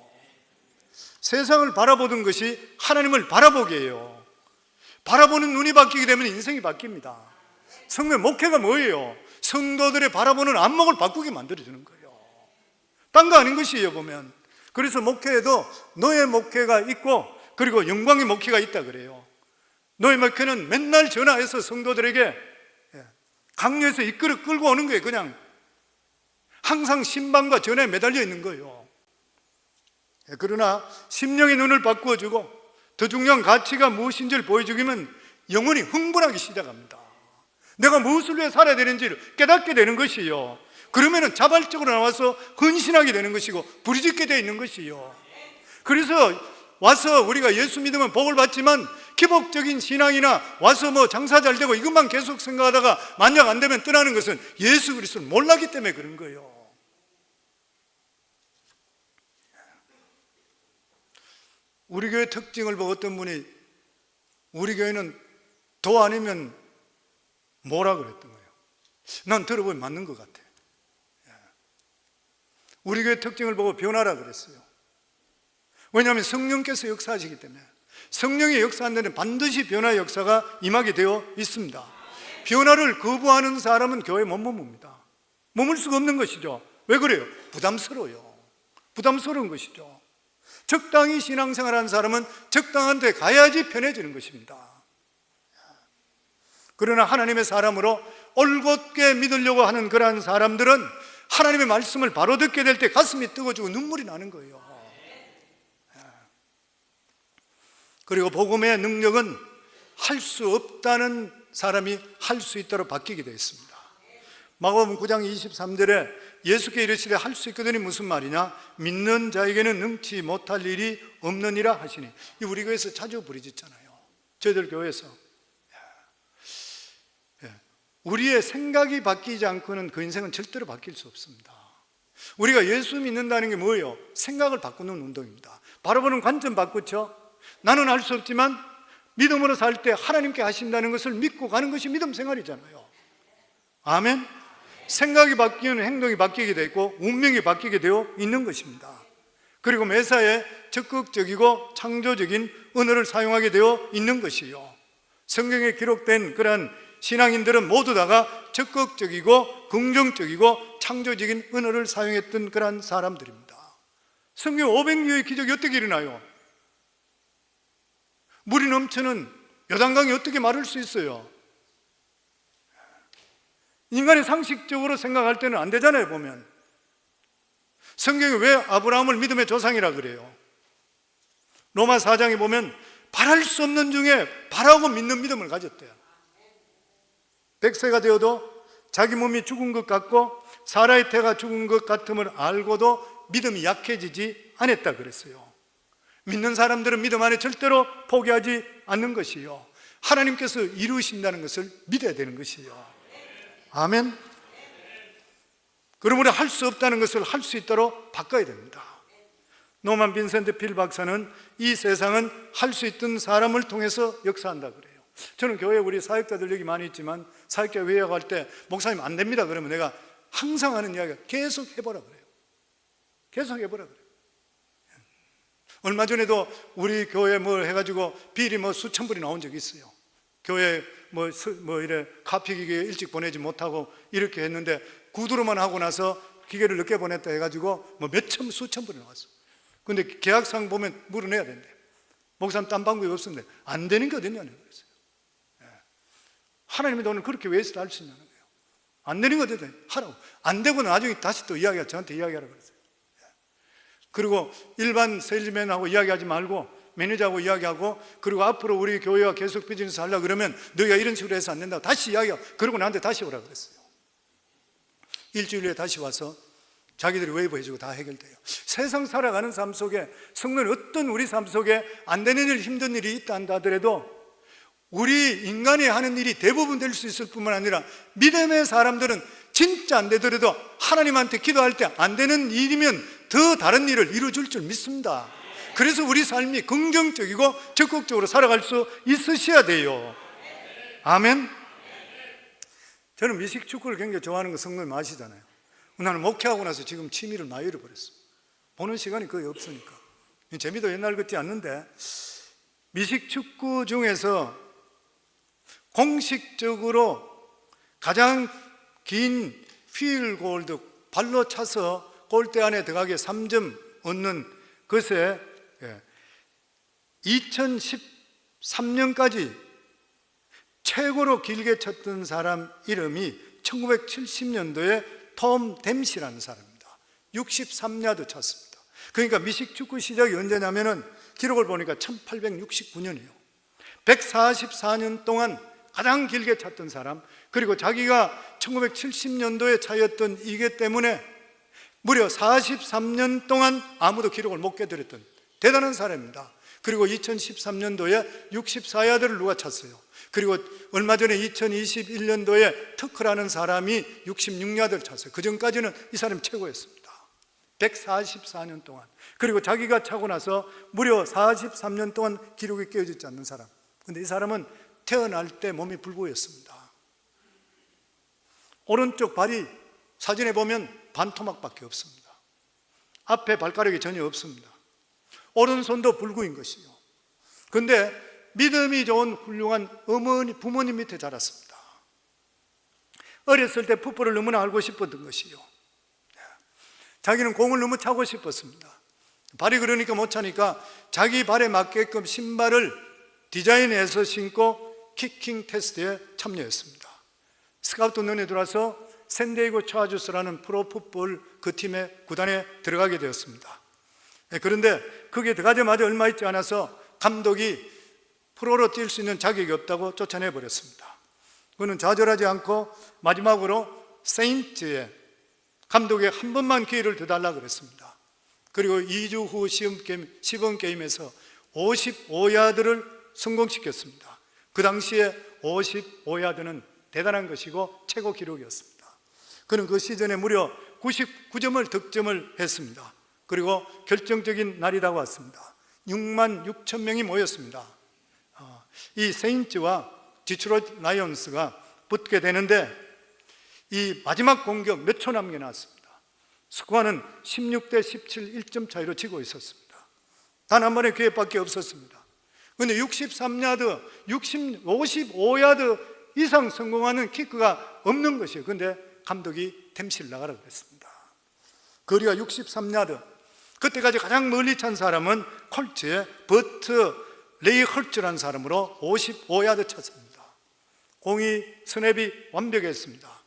S1: 세상을 바라보던 것이 하나님을 바라보게 해요. 바라보는 눈이 바뀌게 되면 인생이 바뀝니다. 성령 목회가 뭐예요? 성도들의 바라보는 안목을 바꾸게 만들어주는 거예요. 딴 거 아닌 것이에요 보면. 그래서 목회에도 너의 목회가 있고 그리고 영광의 목회가 있다 그래요. 너의 목회는 맨날 전화해서 성도들에게 강요해서 이끌어 끌고 오는 거예요. 그냥 항상 신방과 전화에 매달려 있는 거예요. 그러나 심령의 눈을 바꾸어주고 더 중요한 가치가 무엇인지를 보여주기면 영혼이 흥분하기 시작합니다. 내가 무엇을 위해 살아야 되는지를 깨닫게 되는 것이요. 그러면 자발적으로 나와서 헌신하게 되는 것이고 부르짖게 되어 있는 것이요. 그래서 와서 우리가 예수 믿으면 복을 받지만 기복적인 신앙이나 와서 뭐 장사 잘 되고 이것만 계속 생각하다가 만약 안 되면 떠나는 것은 예수 그리스도를 몰랐기 때문에 그런 거예요. 우리 교회 특징을 보고 어떤 분이 우리 교회는 도 아니면 뭐라 그랬던 거예요. 난 들어보면 맞는 것 같아. 우리 교회 특징을 보고 변화라 그랬어요. 왜냐하면 성령께서 역사하시기 때문에. 성령이 역사하는 데는 반드시 변화의 역사가 임하게 되어 있습니다. 변화를 거부하는 사람은 교회에 못 머뭅니다. 머물 수가 없는 것이죠. 왜 그래요? 부담스러워요. 부담스러운 것이죠. 적당히 신앙생활하는 사람은 적당한 데 가야지 편해지는 것입니다. 그러나 하나님의 사람으로 올곧게 믿으려고 하는 그러한 사람들은 하나님의 말씀을 바로 듣게 될 때 가슴이 뜨거워지고 눈물이 나는 거예요. 그리고 복음의 능력은 할 수 없다는 사람이 할 수 있도록 바뀌게 되어 있습니다. 마가복음 9장 23절에 예수께 이르시되 할 수 있거든이 무슨 말이냐? 믿는 자에게는 능치 못할 일이 없느니라 하시니. 이 우리 교회에서 자주 부르짖잖아요. 저희들 교회에서. 우리의 생각이 바뀌지 않고는 그 인생은 절대로 바뀔 수 없습니다. 우리가 예수 믿는다는 게 뭐예요? 생각을 바꾸는 운동입니다. 바라보는 관점 바꾸죠. 나는 알 수 없지만 믿음으로 살 때 하나님께 하신다는 것을 믿고 가는 것이 믿음 생활이잖아요. 아멘. 생각이 바뀌면 행동이 바뀌게 되고 운명이 바뀌게 되어 있는 것입니다. 그리고 매사에 적극적이고 창조적인 언어를 사용하게 되어 있는 것이요, 성경에 기록된 그러한 신앙인들은 모두 다가 적극적이고 긍정적이고 창조적인 언어를 사용했던 그러한 사람들입니다. 성경 500여의 기적이 어떻게 일어나요? 물이 넘치는 요단강이 어떻게 마를 수 있어요? 인간이 상식적으로 생각할 때는 안 되잖아요. 보면 성경이 왜 아브라함을 믿음의 조상이라 그래요? 로마 4장에 보면 바랄 수 없는 중에 바라고 믿는 믿음을 가졌대요. 100세가 되어도 자기 몸이 죽은 것 같고 사라의 태가 죽은 것 같음을 알고도 믿음이 약해지지 않았다 그랬어요. 믿는 사람들은 믿음 안에 절대로 포기하지 않는 것이요, 하나님께서 이루신다는 것을 믿어야 되는 것이요. 아멘. 그러므로 할 수 없다는 것을 할 수 있도록 바꿔야 됩니다. 노만 빈센트 필 박사는 이 세상은 할 수 있던 사람을 통해서 역사한다 그래요. 저는 교회에 우리 사역자들 여기 많이 있지만 사역자 회의할 때 목사님 안 됩니다 그러면 내가 항상 하는 이야기가 계속 해보라 그래요. 계속 해보라 그래요. 얼마 전에도 우리 교회 뭐 해가지고 비리 뭐 수천 불이 나온 적이 있어요. 교회 뭐 이래 카피 기계 일찍 보내지 못하고 이렇게 했는데 구두로만 하고 나서 기계를 늦게 보냈다 해가지고 뭐 몇천 수천 불이 나왔어. 근데 계약상 보면 물어내야 된대. 목사님 딴 방법이 없었는데 안 되는 게 어딨냐는 거였어요. 하나님의 돈을 그렇게 왜 할 수 있냐는 거예요. 안 되는 거 어딨냐 하라고. 안 되고 나중에 다시 또 저한테 이야기하라고 그랬어요. 그리고 일반 세일즈맨하고 이야기하지 말고 매니저하고 이야기하고, 그리고 앞으로 우리 교회와 계속 비즈니스 하려고 그러면 너희가 이런 식으로 해서 안 된다고 다시 이야기하고, 그러고 나한테 다시 오라고 그랬어요. 일주일에 다시 와서 자기들이 웨이브 해주고 다 해결돼요. 세상 살아가는 삶 속에 성도는 어떤 우리 삶 속에 안 되는 일, 힘든 일이 있다 한다 하더라도 우리 인간이 하는 일이 대부분 될 수 있을 뿐만 아니라 믿음의 사람들은 진짜 안 되더라도 하나님한테 기도할 때 안 되는 일이면 더 다른 일을 이루어줄 줄 믿습니다. 그래서 우리 삶이 긍정적이고 적극적으로 살아갈 수 있으셔야 돼요. 아멘. 저는 미식축구를 굉장히 좋아하는 거 성도님 아시잖아요. 나는 목회하고 나서 지금 취미를 많이 잃어버렸어요. 보는 시간이 거의 없으니까. 재미도 옛날 같지 않는데, 미식축구 중에서 공식적으로 가장 긴 필골드, 발로 차서 골대 안에 들어가게 3점 얻는 것에 2013년까지 최고로 길게 쳤던 사람 이름이 1970년도에 톰 댐시라는 사람입니다. 63야드 쳤습니다. 그러니까 미식축구 시작이 언제냐면은 기록을 보니까 1869년이에요. 144년 동안 가장 길게 찼던 사람, 그리고 자기가 1970년도에 차였던 이게 때문에 무려 43년 동안 아무도 기록을 못 깨뜨렸던 대단한 사람입니다. 그리고 2013년도에 64야드를 누가 찼어요. 그리고 얼마 전에 2021년도에 터크라는 사람이 66야드를 찼어요. 그 전까지는 이 사람이 최고였습니다. 144년 동안. 그리고 자기가 차고 나서 무려 43년 동안 기록이 깨어지지 않는 사람. 근데 이 사람은 태어날 때 몸이 불구였습니다. 오른쪽 발이 사진에 보면 반토막밖에 없습니다. 앞에 발가락이 전혀 없습니다. 오른손도 불구인 것이요. 그런데 믿음이 좋은 훌륭한 부모님 밑에 자랐습니다. 어렸을 때 풋볼을 너무나 알고 싶었던 것이요. 자기는 공을 너무 차고 싶었습니다. 발이 그러니까 못 차니까 자기 발에 맞게끔 신발을 디자인해서 신고 키킹 테스트에 참여했습니다. 스카우트 눈에 들어와서 샌디에이고 차저스라는 프로풋볼 그 팀의 구단에 들어가게 되었습니다. 그런데 거기에 들어가자마자 얼마 있지 않아서 감독이 프로로 뛸 수 있는 자격이 없다고 쫓아내버렸습니다. 그는 좌절하지 않고 마지막으로 세인트에 감독에 한 번만 기회를 더 달라고 그랬습니다. 그리고 2주 후 시범 게임에서 55야드를 성공시켰습니다. 그 당시에 55야드는 대단한 것이고 최고 기록이었습니다. 그는 그 시즌에 무려 99점을 득점을 했습니다. 그리고 결정적인 날이 다가왔습니다. 6만 6천 명이 모였습니다. 이 세인츠와 디트로이트 라이온스가 붙게 되는데 이 마지막 공격 몇 초 남겨놨습니다. 스코어는 16대 17 1점 차이로 지고 있었습니다. 단 한 번의 기회밖에 없었습니다. 그런데 63야드, 55야드 이상 성공하는 키크가 없는 것이에요. 그런데 감독이 댐시를 나가라고 했습니다. 거리가 63야드. 그때까지 가장 멀리 찬 사람은 콜츠의 버트 레이 헐츠라는 사람으로 55야드 찼습니다. 공이 스냅이 완벽했습니다.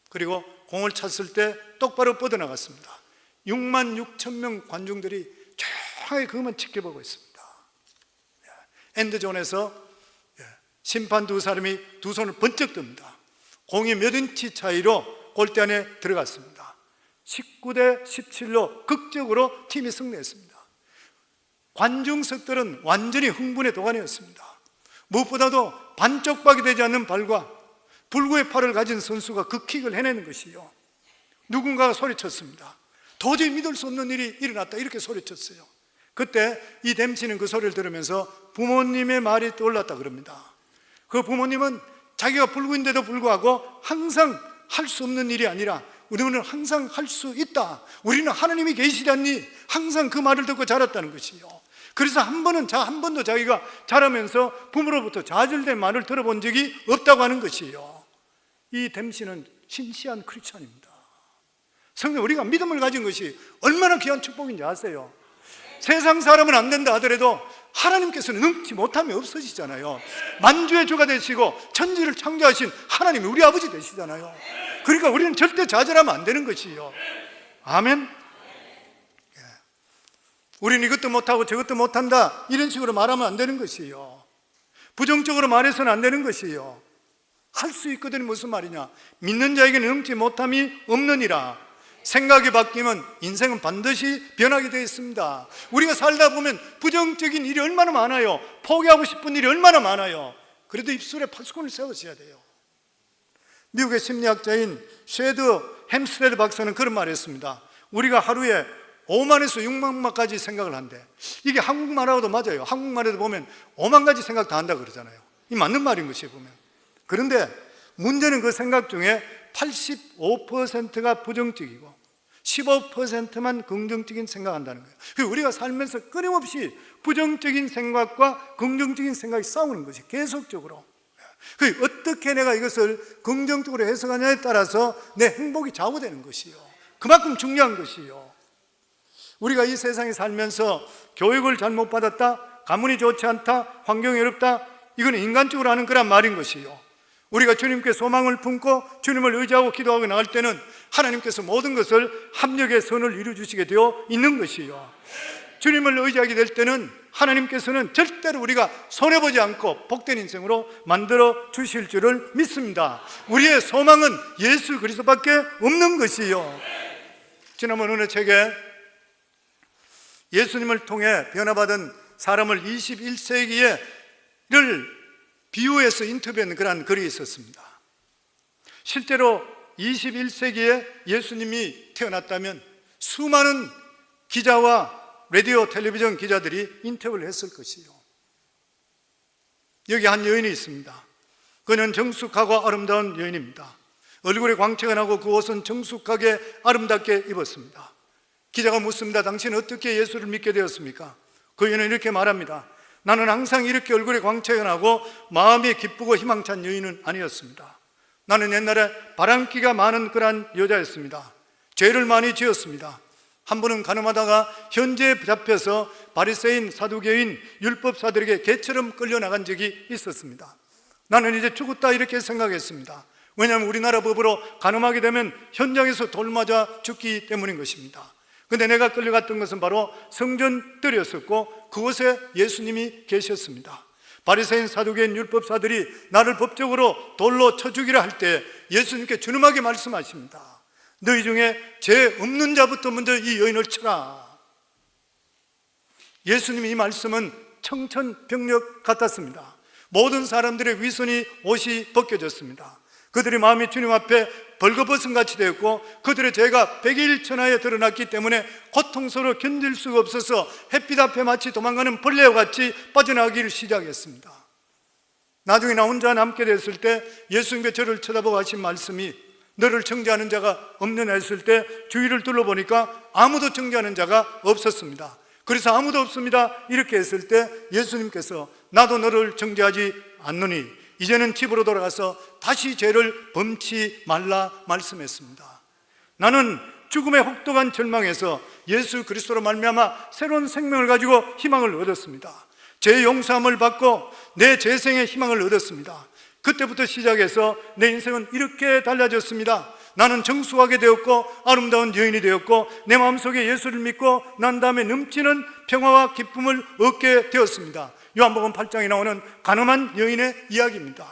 S1: 그리고 공을 찼을 때 똑바로 뻗어나갔습니다. 6만 6천 명 관중들이 조용하게 그것만 지켜보고 있습니다. 엔드존에서 심판 두 사람이 두 손을 번쩍 듭니다. 공이 몇 인치 차이로 골대 안에 들어갔습니다. 19대 17로 극적으로 팀이 승리했습니다. 관중석들은 완전히 흥분의 도가니였습니다. 무엇보다도 반쪽박이 되지 않는 발과 불구의 팔을 가진 선수가 그 킥을 해내는 것이요, 누군가가 소리쳤습니다. 도저히 믿을 수 없는 일이 일어났다, 이렇게 소리쳤어요. 그때 이 댐시는 그 소리를 들으면서 부모님의 말이 떠올랐다 그럽니다. 그 부모님은 자기가 불구인데도 불구하고 항상 할 수 없는 일이 아니라 우리는 항상 할 수 있다, 우리는 하나님이 계시다니 항상 그 말을 듣고 자랐다는 것이요. 그래서 한 번도 자기가 자라면서 부모로부터 좌절된 말을 들어본 적이 없다고 하는 것이요. 이 댐시는 신시한 크리스찬입니다. 성경, 우리가 믿음을 가진 것이 얼마나 귀한 축복인지 아세요? 세상 사람은 안 된다 하더라도 하나님께서는 능치 못함이 없어지잖아요. 만주의 주가 되시고 천지를 창조하신 하나님이 우리 아버지 되시잖아요. 그러니까 우리는 절대 좌절하면 안 되는 것이요. 아멘. 우리는 이것도 못하고 저것도 못한다, 이런 식으로 말하면 안 되는 것이요. 부정적으로 말해서는 안 되는 것이요. 할 수 있거든. 무슨 말이냐? 믿는 자에게는 능치 못함이 없느니라. 생각이 바뀌면 인생은 반드시 변하게 되어 있습니다. 우리가 살다 보면 부정적인 일이 얼마나 많아요. 포기하고 싶은 일이 얼마나 많아요. 그래도 입술에 파수꾼을 세우셔야 돼요. 미국의 심리학자인 쉐드 햄스테드 박사는 그런 말을 했습니다. 우리가 하루에 5만에서 6만 가지 생각을 한대. 이게 한국말하고도 맞아요. 한국말에도 보면 5만 가지 생각 다 한다 그러잖아요. 이 맞는 말인 것이 보면. 그런데 문제는 그 생각 중에 85%가 부정적이고 15%만 긍정적인 생각한다는 거예요. 그리고 우리가 살면서 끊임없이 부정적인 생각과 긍정적인 생각이 싸우는 것이 계속적으로. 어떻게 내가 이것을 긍정적으로 해석하냐에 따라서 내 행복이 좌우되는 것이요. 그만큼 중요한 것이요. 우리가 이 세상에 살면서 교육을 잘못 받았다, 가문이 좋지 않다, 환경이 어렵다, 이건 인간적으로 하는 거란 말인 것이요. 우리가 주님께 소망을 품고 주님을 의지하고 기도하고 나갈 때는 하나님께서 모든 것을 합력의 선을 이루어주시게 되어 있는 것이요. 주님을 의지하게 될 때는 하나님께서는 절대로 우리가 손해보지 않고 복된 인생으로 만들어 주실 줄을 믿습니다. 우리의 소망은 예수 그리스도밖에 없는 것이요. 지난번 어느 책에 예수님을 통해 변화받은 사람을 21세기를 비유해서 인터뷰한 그런 글이 있었습니다. 실제로 21세기에 예수님이 태어났다면 수많은 기자와 라디오, 텔레비전 기자들이 인터뷰를 했을 것이요. 여기 한 여인이 있습니다. 그는 정숙하고 아름다운 여인입니다. 얼굴에 광채가 나고 그 옷은 정숙하게 아름답게 입었습니다. 기자가 묻습니다. 당신은 어떻게 예수를 믿게 되었습니까? 그 여인은 이렇게 말합니다. 나는 항상 이렇게 얼굴에 광채가 나고 마음이 기쁘고 희망찬 여인은 아니었습니다. 나는 옛날에 바람기가 많은 그런 여자였습니다. 죄를 많이 지었습니다. 한 번은 가늠하다가 현재에 잡혀서 바리새인, 사두개인, 율법사들에게 개처럼 끌려나간 적이 있었습니다. 나는 이제 죽었다 이렇게 생각했습니다. 왜냐하면 우리나라 법으로 가늠하게 되면 현장에서 돌 맞아 죽기 때문인 것입니다. 근데 내가 끌려갔던 것은 바로 성전뜰이었었고 그곳에 예수님이 계셨습니다. 바리새인, 사두개인, 율법사들이 나를 법적으로 돌로 쳐 죽이려 할 때 예수님께 준엄하게 말씀하십니다. 너희 중에 죄 없는 자부터 먼저 이 여인을 쳐라. 예수님의 이 말씀은 청천벽력 같았습니다. 모든 사람들의 위선이 옷이 벗겨졌습니다. 그들의 마음이 주님 앞에 벌거벗은같이 되었고 그들의 죄가 백일천하에 드러났기 때문에 고통스러워 견딜 수가 없어서 햇빛 앞에 마치 도망가는 벌레와 같이 빠져나가기를 시작했습니다. 나중에 나 혼자 남게 됐을 때 예수님께 저를 쳐다보고 하신 말씀이 너를 정죄하는 자가 없느냐 했을 때 주위를 둘러보니까 아무도 정죄하는 자가 없었습니다. 그래서 아무도 없습니다 이렇게 했을 때 예수님께서 나도 너를 정죄하지 않노니 이제는 집으로 돌아가서 다시 죄를 범치 말라 말씀했습니다. 나는 죽음의 혹독한 절망에서 예수 그리스도로 말미암아 새로운 생명을 가지고 희망을 얻었습니다. 죄 용서함을 받고 내 재생의 희망을 얻었습니다. 그때부터 시작해서 내 인생은 이렇게 달라졌습니다. 나는 정숙하게 되었고 아름다운 여인이 되었고 내 마음속에 예수를 믿고 난 다음에 넘치는 평화와 기쁨을 얻게 되었습니다. 요한복음 8장에 나오는 가늠한 여인의 이야기입니다.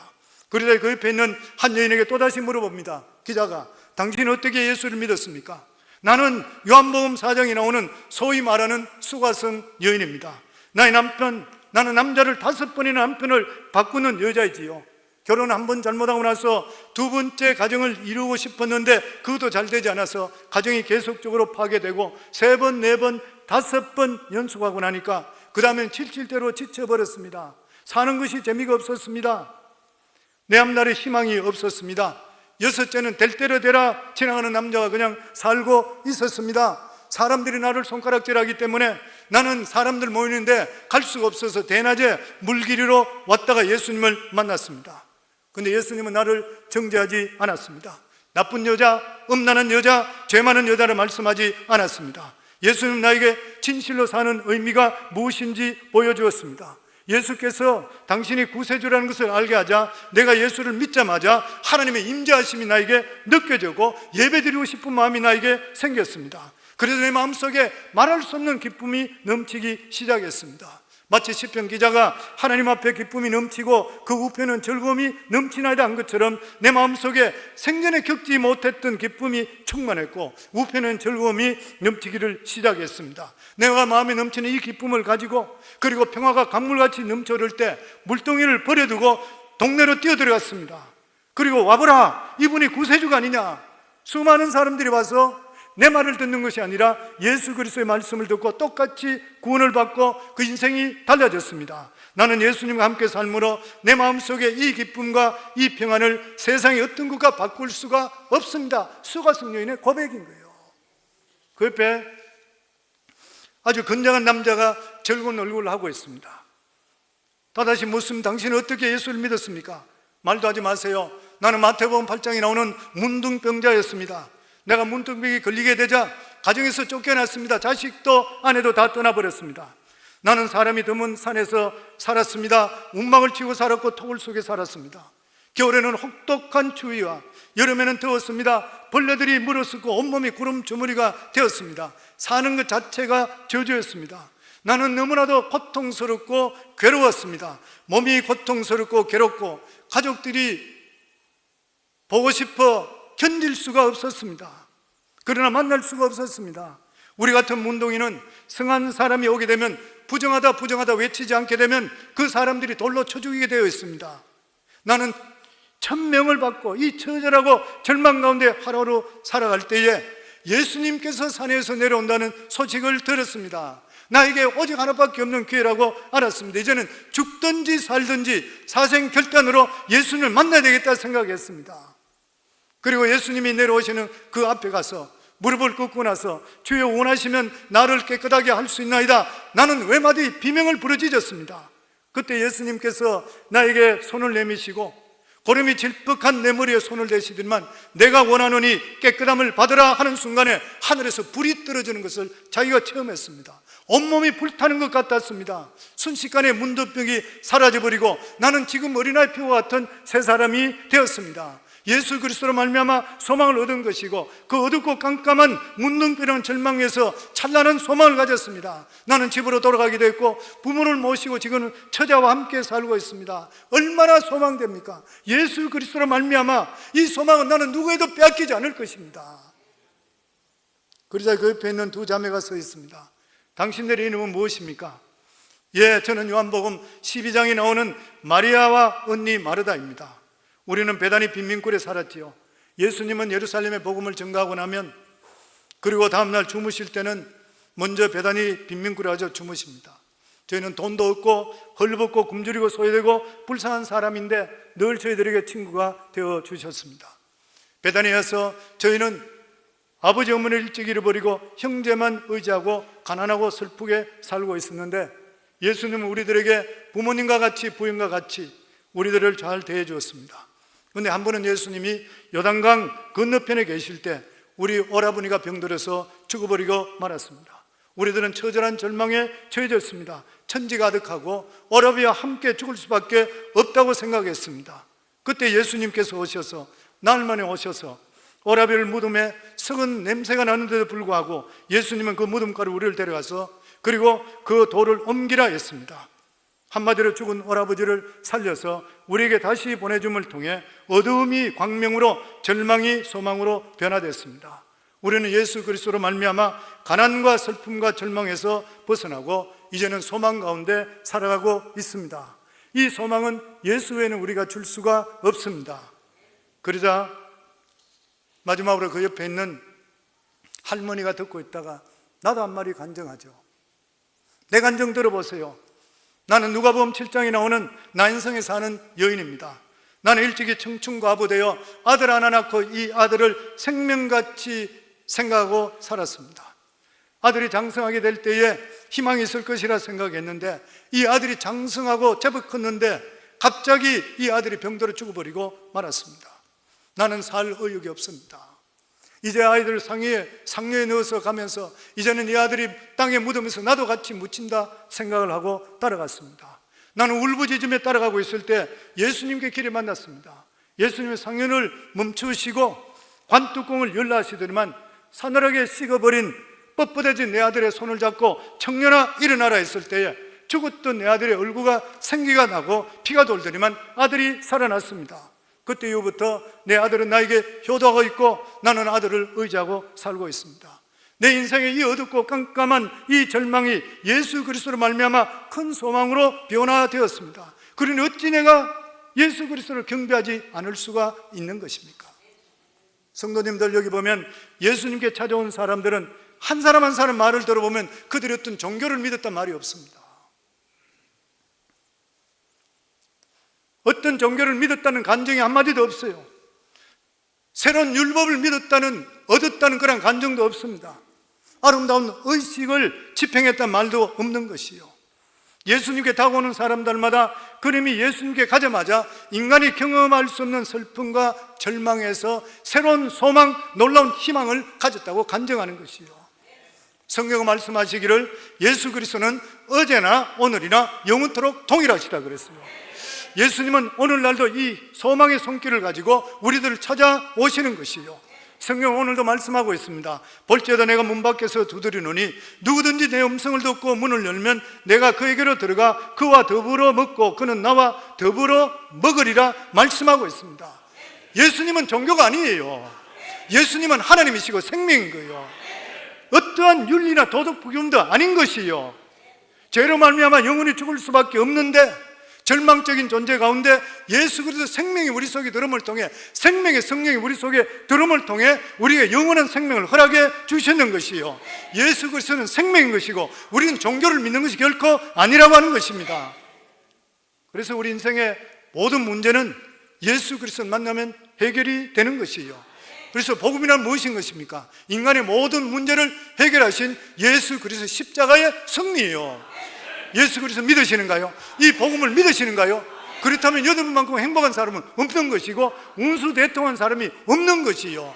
S1: 그러다 그 옆에 있는 한 여인에게 또다시 물어봅니다. 기자가 당신은 어떻게 예수를 믿었습니까? 나는 요한복음 4장에 나오는 소위 말하는 수가성 여인입니다. 나의 남편, 나는 남자를 5번이나 남편을 바꾸는 여자이지요. 결혼 한 번 잘못하고 나서 두 번째 가정을 이루고 싶었는데 그것도 잘 되지 않아서 가정이 계속적으로 파괴되고 3번, 4번, 5번 연속하고 나니까 그 다음엔 칠칠대로 지쳐버렸습니다. 사는 것이 재미가 없었습니다. 내 앞날에 희망이 없었습니다. 6째는 될 대로 되라 지나가는 남자가 그냥 살고 있었습니다. 사람들이 나를 손가락질하기 때문에 나는 사람들 모이는데 갈 수가 없어서 대낮에 물길이로 왔다가 예수님을 만났습니다. 근데 예수님은 나를 정죄하지 않았습니다. 나쁜 여자, 음란한 여자, 죄 많은 여자를 말씀하지 않았습니다. 예수님은 나에게 진실로 사는 의미가 무엇인지 보여주었습니다. 예수께서 당신이 구세주라는 것을 알게 하자 내가 예수를 믿자마자 하나님의 임재하심이 나에게 느껴지고 예배드리고 싶은 마음이 나에게 생겼습니다. 그래서 내 마음속에 말할 수 없는 기쁨이 넘치기 시작했습니다. 마치 시편 기자가 하나님 앞에 기쁨이 넘치고 그 우편은 즐거움이 넘치나이다 한 것처럼 내 마음속에 생전에 겪지 못했던 기쁨이 충만했고 우편은 즐거움이 넘치기를 시작했습니다. 내가 마음에 넘치는 이 기쁨을 가지고 그리고 평화가 강물같이 넘쳐 흐를 때 물동이를 버려두고 동네로 뛰어들어갔습니다. 그리고 와보라, 이분이 구세주가 아니냐. 수많은 사람들이 와서 내 말을 듣는 것이 아니라 예수 그리스도의 말씀을 듣고 똑같이 구원을 받고 그 인생이 달라졌습니다. 나는 예수님과 함께 삶으로 내 마음속에 이 기쁨과 이 평안을 세상의 어떤 것과 바꿀 수가 없습니다. 수가성 여인의 고백인 거예요. 그 옆에 아주 건장한 남자가 즐거운 얼굴을 하고 있습니다. 다다시 묻습니다. 당신은 어떻게 예수를 믿었습니까? 말도 하지 마세요. 나는 마태복음 8장에 나오는 문둥병자였습니다. 내가 문둥병이 걸리게 되자 가정에서 쫓겨났습니다. 자식도 아내도 다 떠나버렸습니다. 나는 사람이 드문 산에서 살았습니다. 움막을 치고 살았고 토굴 속에 살았습니다. 겨울에는 혹독한 추위와 여름에는 더웠습니다. 벌레들이 물었었고 온몸이 구름 주머니가 되었습니다. 사는 것 자체가 저주였습니다. 나는 너무나도 고통스럽고 괴로웠습니다. 몸이 고통스럽고 괴롭고 가족들이 보고 싶어 견딜 수가 없었습니다. 그러나 만날 수가 없었습니다. 우리 같은 문둥이는 성한 사람이 오게 되면 부정하다 부정하다 외치지 않게 되면 그 사람들이 돌로 쳐 죽이게 되어 있습니다. 나는 천명을 받고 이 처절하고 절망 가운데 하루하루 살아갈 때에 예수님께서 산에서 내려온다는 소식을 들었습니다. 나에게 오직 하나밖에 없는 기회라고 알았습니다. 이제는 죽든지 살든지 사생결단으로 예수님을 만나야 되겠다 생각했습니다. 그리고 예수님이 내려오시는 그 앞에 가서 무릎을 꿇고 나서 주여 원하시면 나를 깨끗하게 할 수 있나이다. 나는 외마디 비명을 부르짖었습니다. 그때 예수님께서 나에게 손을 내미시고 고름이 질퍽한 내 머리에 손을 대시더니만 내가 원하노니 깨끗함을 받으라 하는 순간에 하늘에서 불이 떨어지는 것을 자기가 체험했습니다. 온몸이 불타는 것 같았습니다. 순식간에 문둥병이 사라져버리고 나는 지금 어린아이 피와 같은 새 사람이 되었습니다. 예수 그리스도로 말미암아 소망을 얻은 것이고 그 어둡고 깜깜한 문둥병이라는 절망에서 찬란한 소망을 가졌습니다. 나는 집으로 돌아가게 됐고 부모를 모시고 지금은 처자와 함께 살고 있습니다. 얼마나 소망됩니까? 예수 그리스도로 말미암아 이 소망은 나는 누구에도 빼앗기지 않을 것입니다. 그러자 그 옆에 있는 두 자매가 서 있습니다. 당신들의 이름은 무엇입니까? 예, 저는 요한복음 12장에 나오는 마리아와 언니 마르다입니다. 우리는 베다니 빈민굴에 살았지요. 예수님은 예루살렘에 복음을 전가하고 나면 그리고 다음날 주무실 때는 먼저 베다니 빈민굴에 가서 주무십니다. 저희는 돈도 없고 헐벗고 굶주리고 소외되고 불쌍한 사람인데 늘 저희들에게 친구가 되어 주셨습니다. 베다니에서 저희는 아버지 어머니를 일찍 잃어버리고 형제만 의지하고 가난하고 슬프게 살고 있었는데 예수님은 우리들에게 부모님과 같이 부인과 같이 우리들을 잘 대해 주었습니다. 그런데 한 번은 예수님이 요단강 건너편에 계실 때 우리 오라버니가 병들어서 죽어버리고 말았습니다. 우리들은 처절한 절망에 처해졌습니다. 천지 가득하고 오라비와 함께 죽을 수밖에 없다고 생각했습니다. 그때 예수님께서 오셔서 나흘 만에 오셔서 오라비를 무덤에 썩은 냄새가 나는데도 불구하고 예수님은 그 무덤가로 우리를 데려가서 그리고 그 돌을 옮기라 했습니다. 한마디로 죽은 오라버지를 살려서 우리에게 다시 보내줌을 통해 어두움이 광명으로 절망이 소망으로 변화됐습니다. 우리는 예수 그리스도로 말미암아 가난과 슬픔과 절망에서 벗어나고 이제는 소망 가운데 살아가고 있습니다. 이 소망은 예수 외에는 우리가 줄 수가 없습니다. 그러자 마지막으로 그 옆에 있는 할머니가 듣고 있다가 나도 한 마디 간증하죠. 내 간증 들어보세요. 나는 누가복음 7장에 나오는 난성에 사는 여인입니다. 나는 일찍이 청춘과부 되어 아들 하나 낳고 이 아들을 생명같이 생각하고 살았습니다. 아들이 장성하게 될 때에 희망이 있을 것이라 생각했는데 이 아들이 장성하고 제법 컸는데 갑자기 이 아들이 병들어 죽어버리고 말았습니다. 나는 살 의욕이 없습니다. 이제 아이들 상류에 넣어서 가면서 이제는 이 아들이 땅에 묻으면서 나도 같이 묻힌다 생각을 하고 따라갔습니다. 나는 울부짖으며 따라가고 있을 때 예수님께 길에 만났습니다. 예수님의 상륜을 멈추시고 관뚜껑을 열라 하시더니만 사늘하게 식어버린 뻣뻣해진 내 아들의 손을 잡고 청년아 일어나라 했을 때에 죽었던 내 아들의 얼굴과 생기가 나고 피가 돌더니만 아들이 살아났습니다. 그때 이후부터 내 아들은 나에게 효도하고 있고 나는 아들을 의지하고 살고 있습니다. 내 인생의 이 어둡고 깜깜한 이 절망이 예수 그리스도로 말미암아 큰 소망으로 변화되었습니다. 그러니 어찌 내가 예수 그리스도를 경배하지 않을 수가 있는 것입니까? 성도님들, 여기 보면 예수님께 찾아온 사람들은 한 사람 한 사람 말을 들어보면 그들이 어떤 종교를 믿었단 말이 없습니다. 어떤 종교를 믿었다는 간증이 한마디도 없어요. 새로운 율법을 믿었다는, 얻었다는 그런 간증도 없습니다. 아름다운 의식을 집행했다는 말도 없는 것이요. 예수님께 다가오는 사람들마다 그림이 예수님께 가자마자 인간이 경험할 수 없는 슬픔과 절망에서 새로운 소망, 놀라운 희망을 가졌다고 간증하는 것이요. 성경은 말씀하시기를 예수 그리스도는 어제나 오늘이나 영원토록 동일하시다 그랬어요. 예수님은 오늘날도 이 소망의 손길을 가지고 우리들을 찾아오시는 것이요. 성경은 오늘도 말씀하고 있습니다. 볼지어다 내가 문 밖에서 두드리노니 누구든지 내 음성을 듣고 문을 열면 내가 그에게로 들어가 그와 더불어 먹고 그는 나와 더불어 먹으리라 말씀하고 있습니다. 예수님은 종교가 아니에요. 예수님은 하나님이시고 생명인 거예요. 어떠한 윤리나 도덕 부규도 아닌 것이요. 죄로 말미암아 영원히 죽을 수밖에 없는데 절망적인 존재 가운데 예수 그리스도 생명이 우리 속에 들어옴을 통해, 생명의 성령이 우리 속에 들어옴을 통해 우리에게 영원한 생명을 허락해 주셨는 것이요. 예수 그리스도는 생명인 것이고 우리는 종교를 믿는 것이 결코 아니라고 하는 것입니다. 그래서 우리 인생의 모든 문제는 예수 그리스도를 만나면 해결이 되는 것이요. 그래서 복음이란 무엇인 것입니까? 인간의 모든 문제를 해결하신 예수 그리스도 십자가의 승리예요. 예수 그리스도 믿으시는가요? 이 복음을 믿으시는가요? 그렇다면 여러분만큼 행복한 사람은 없는 것이고 운수대통한 사람이 없는 것이요.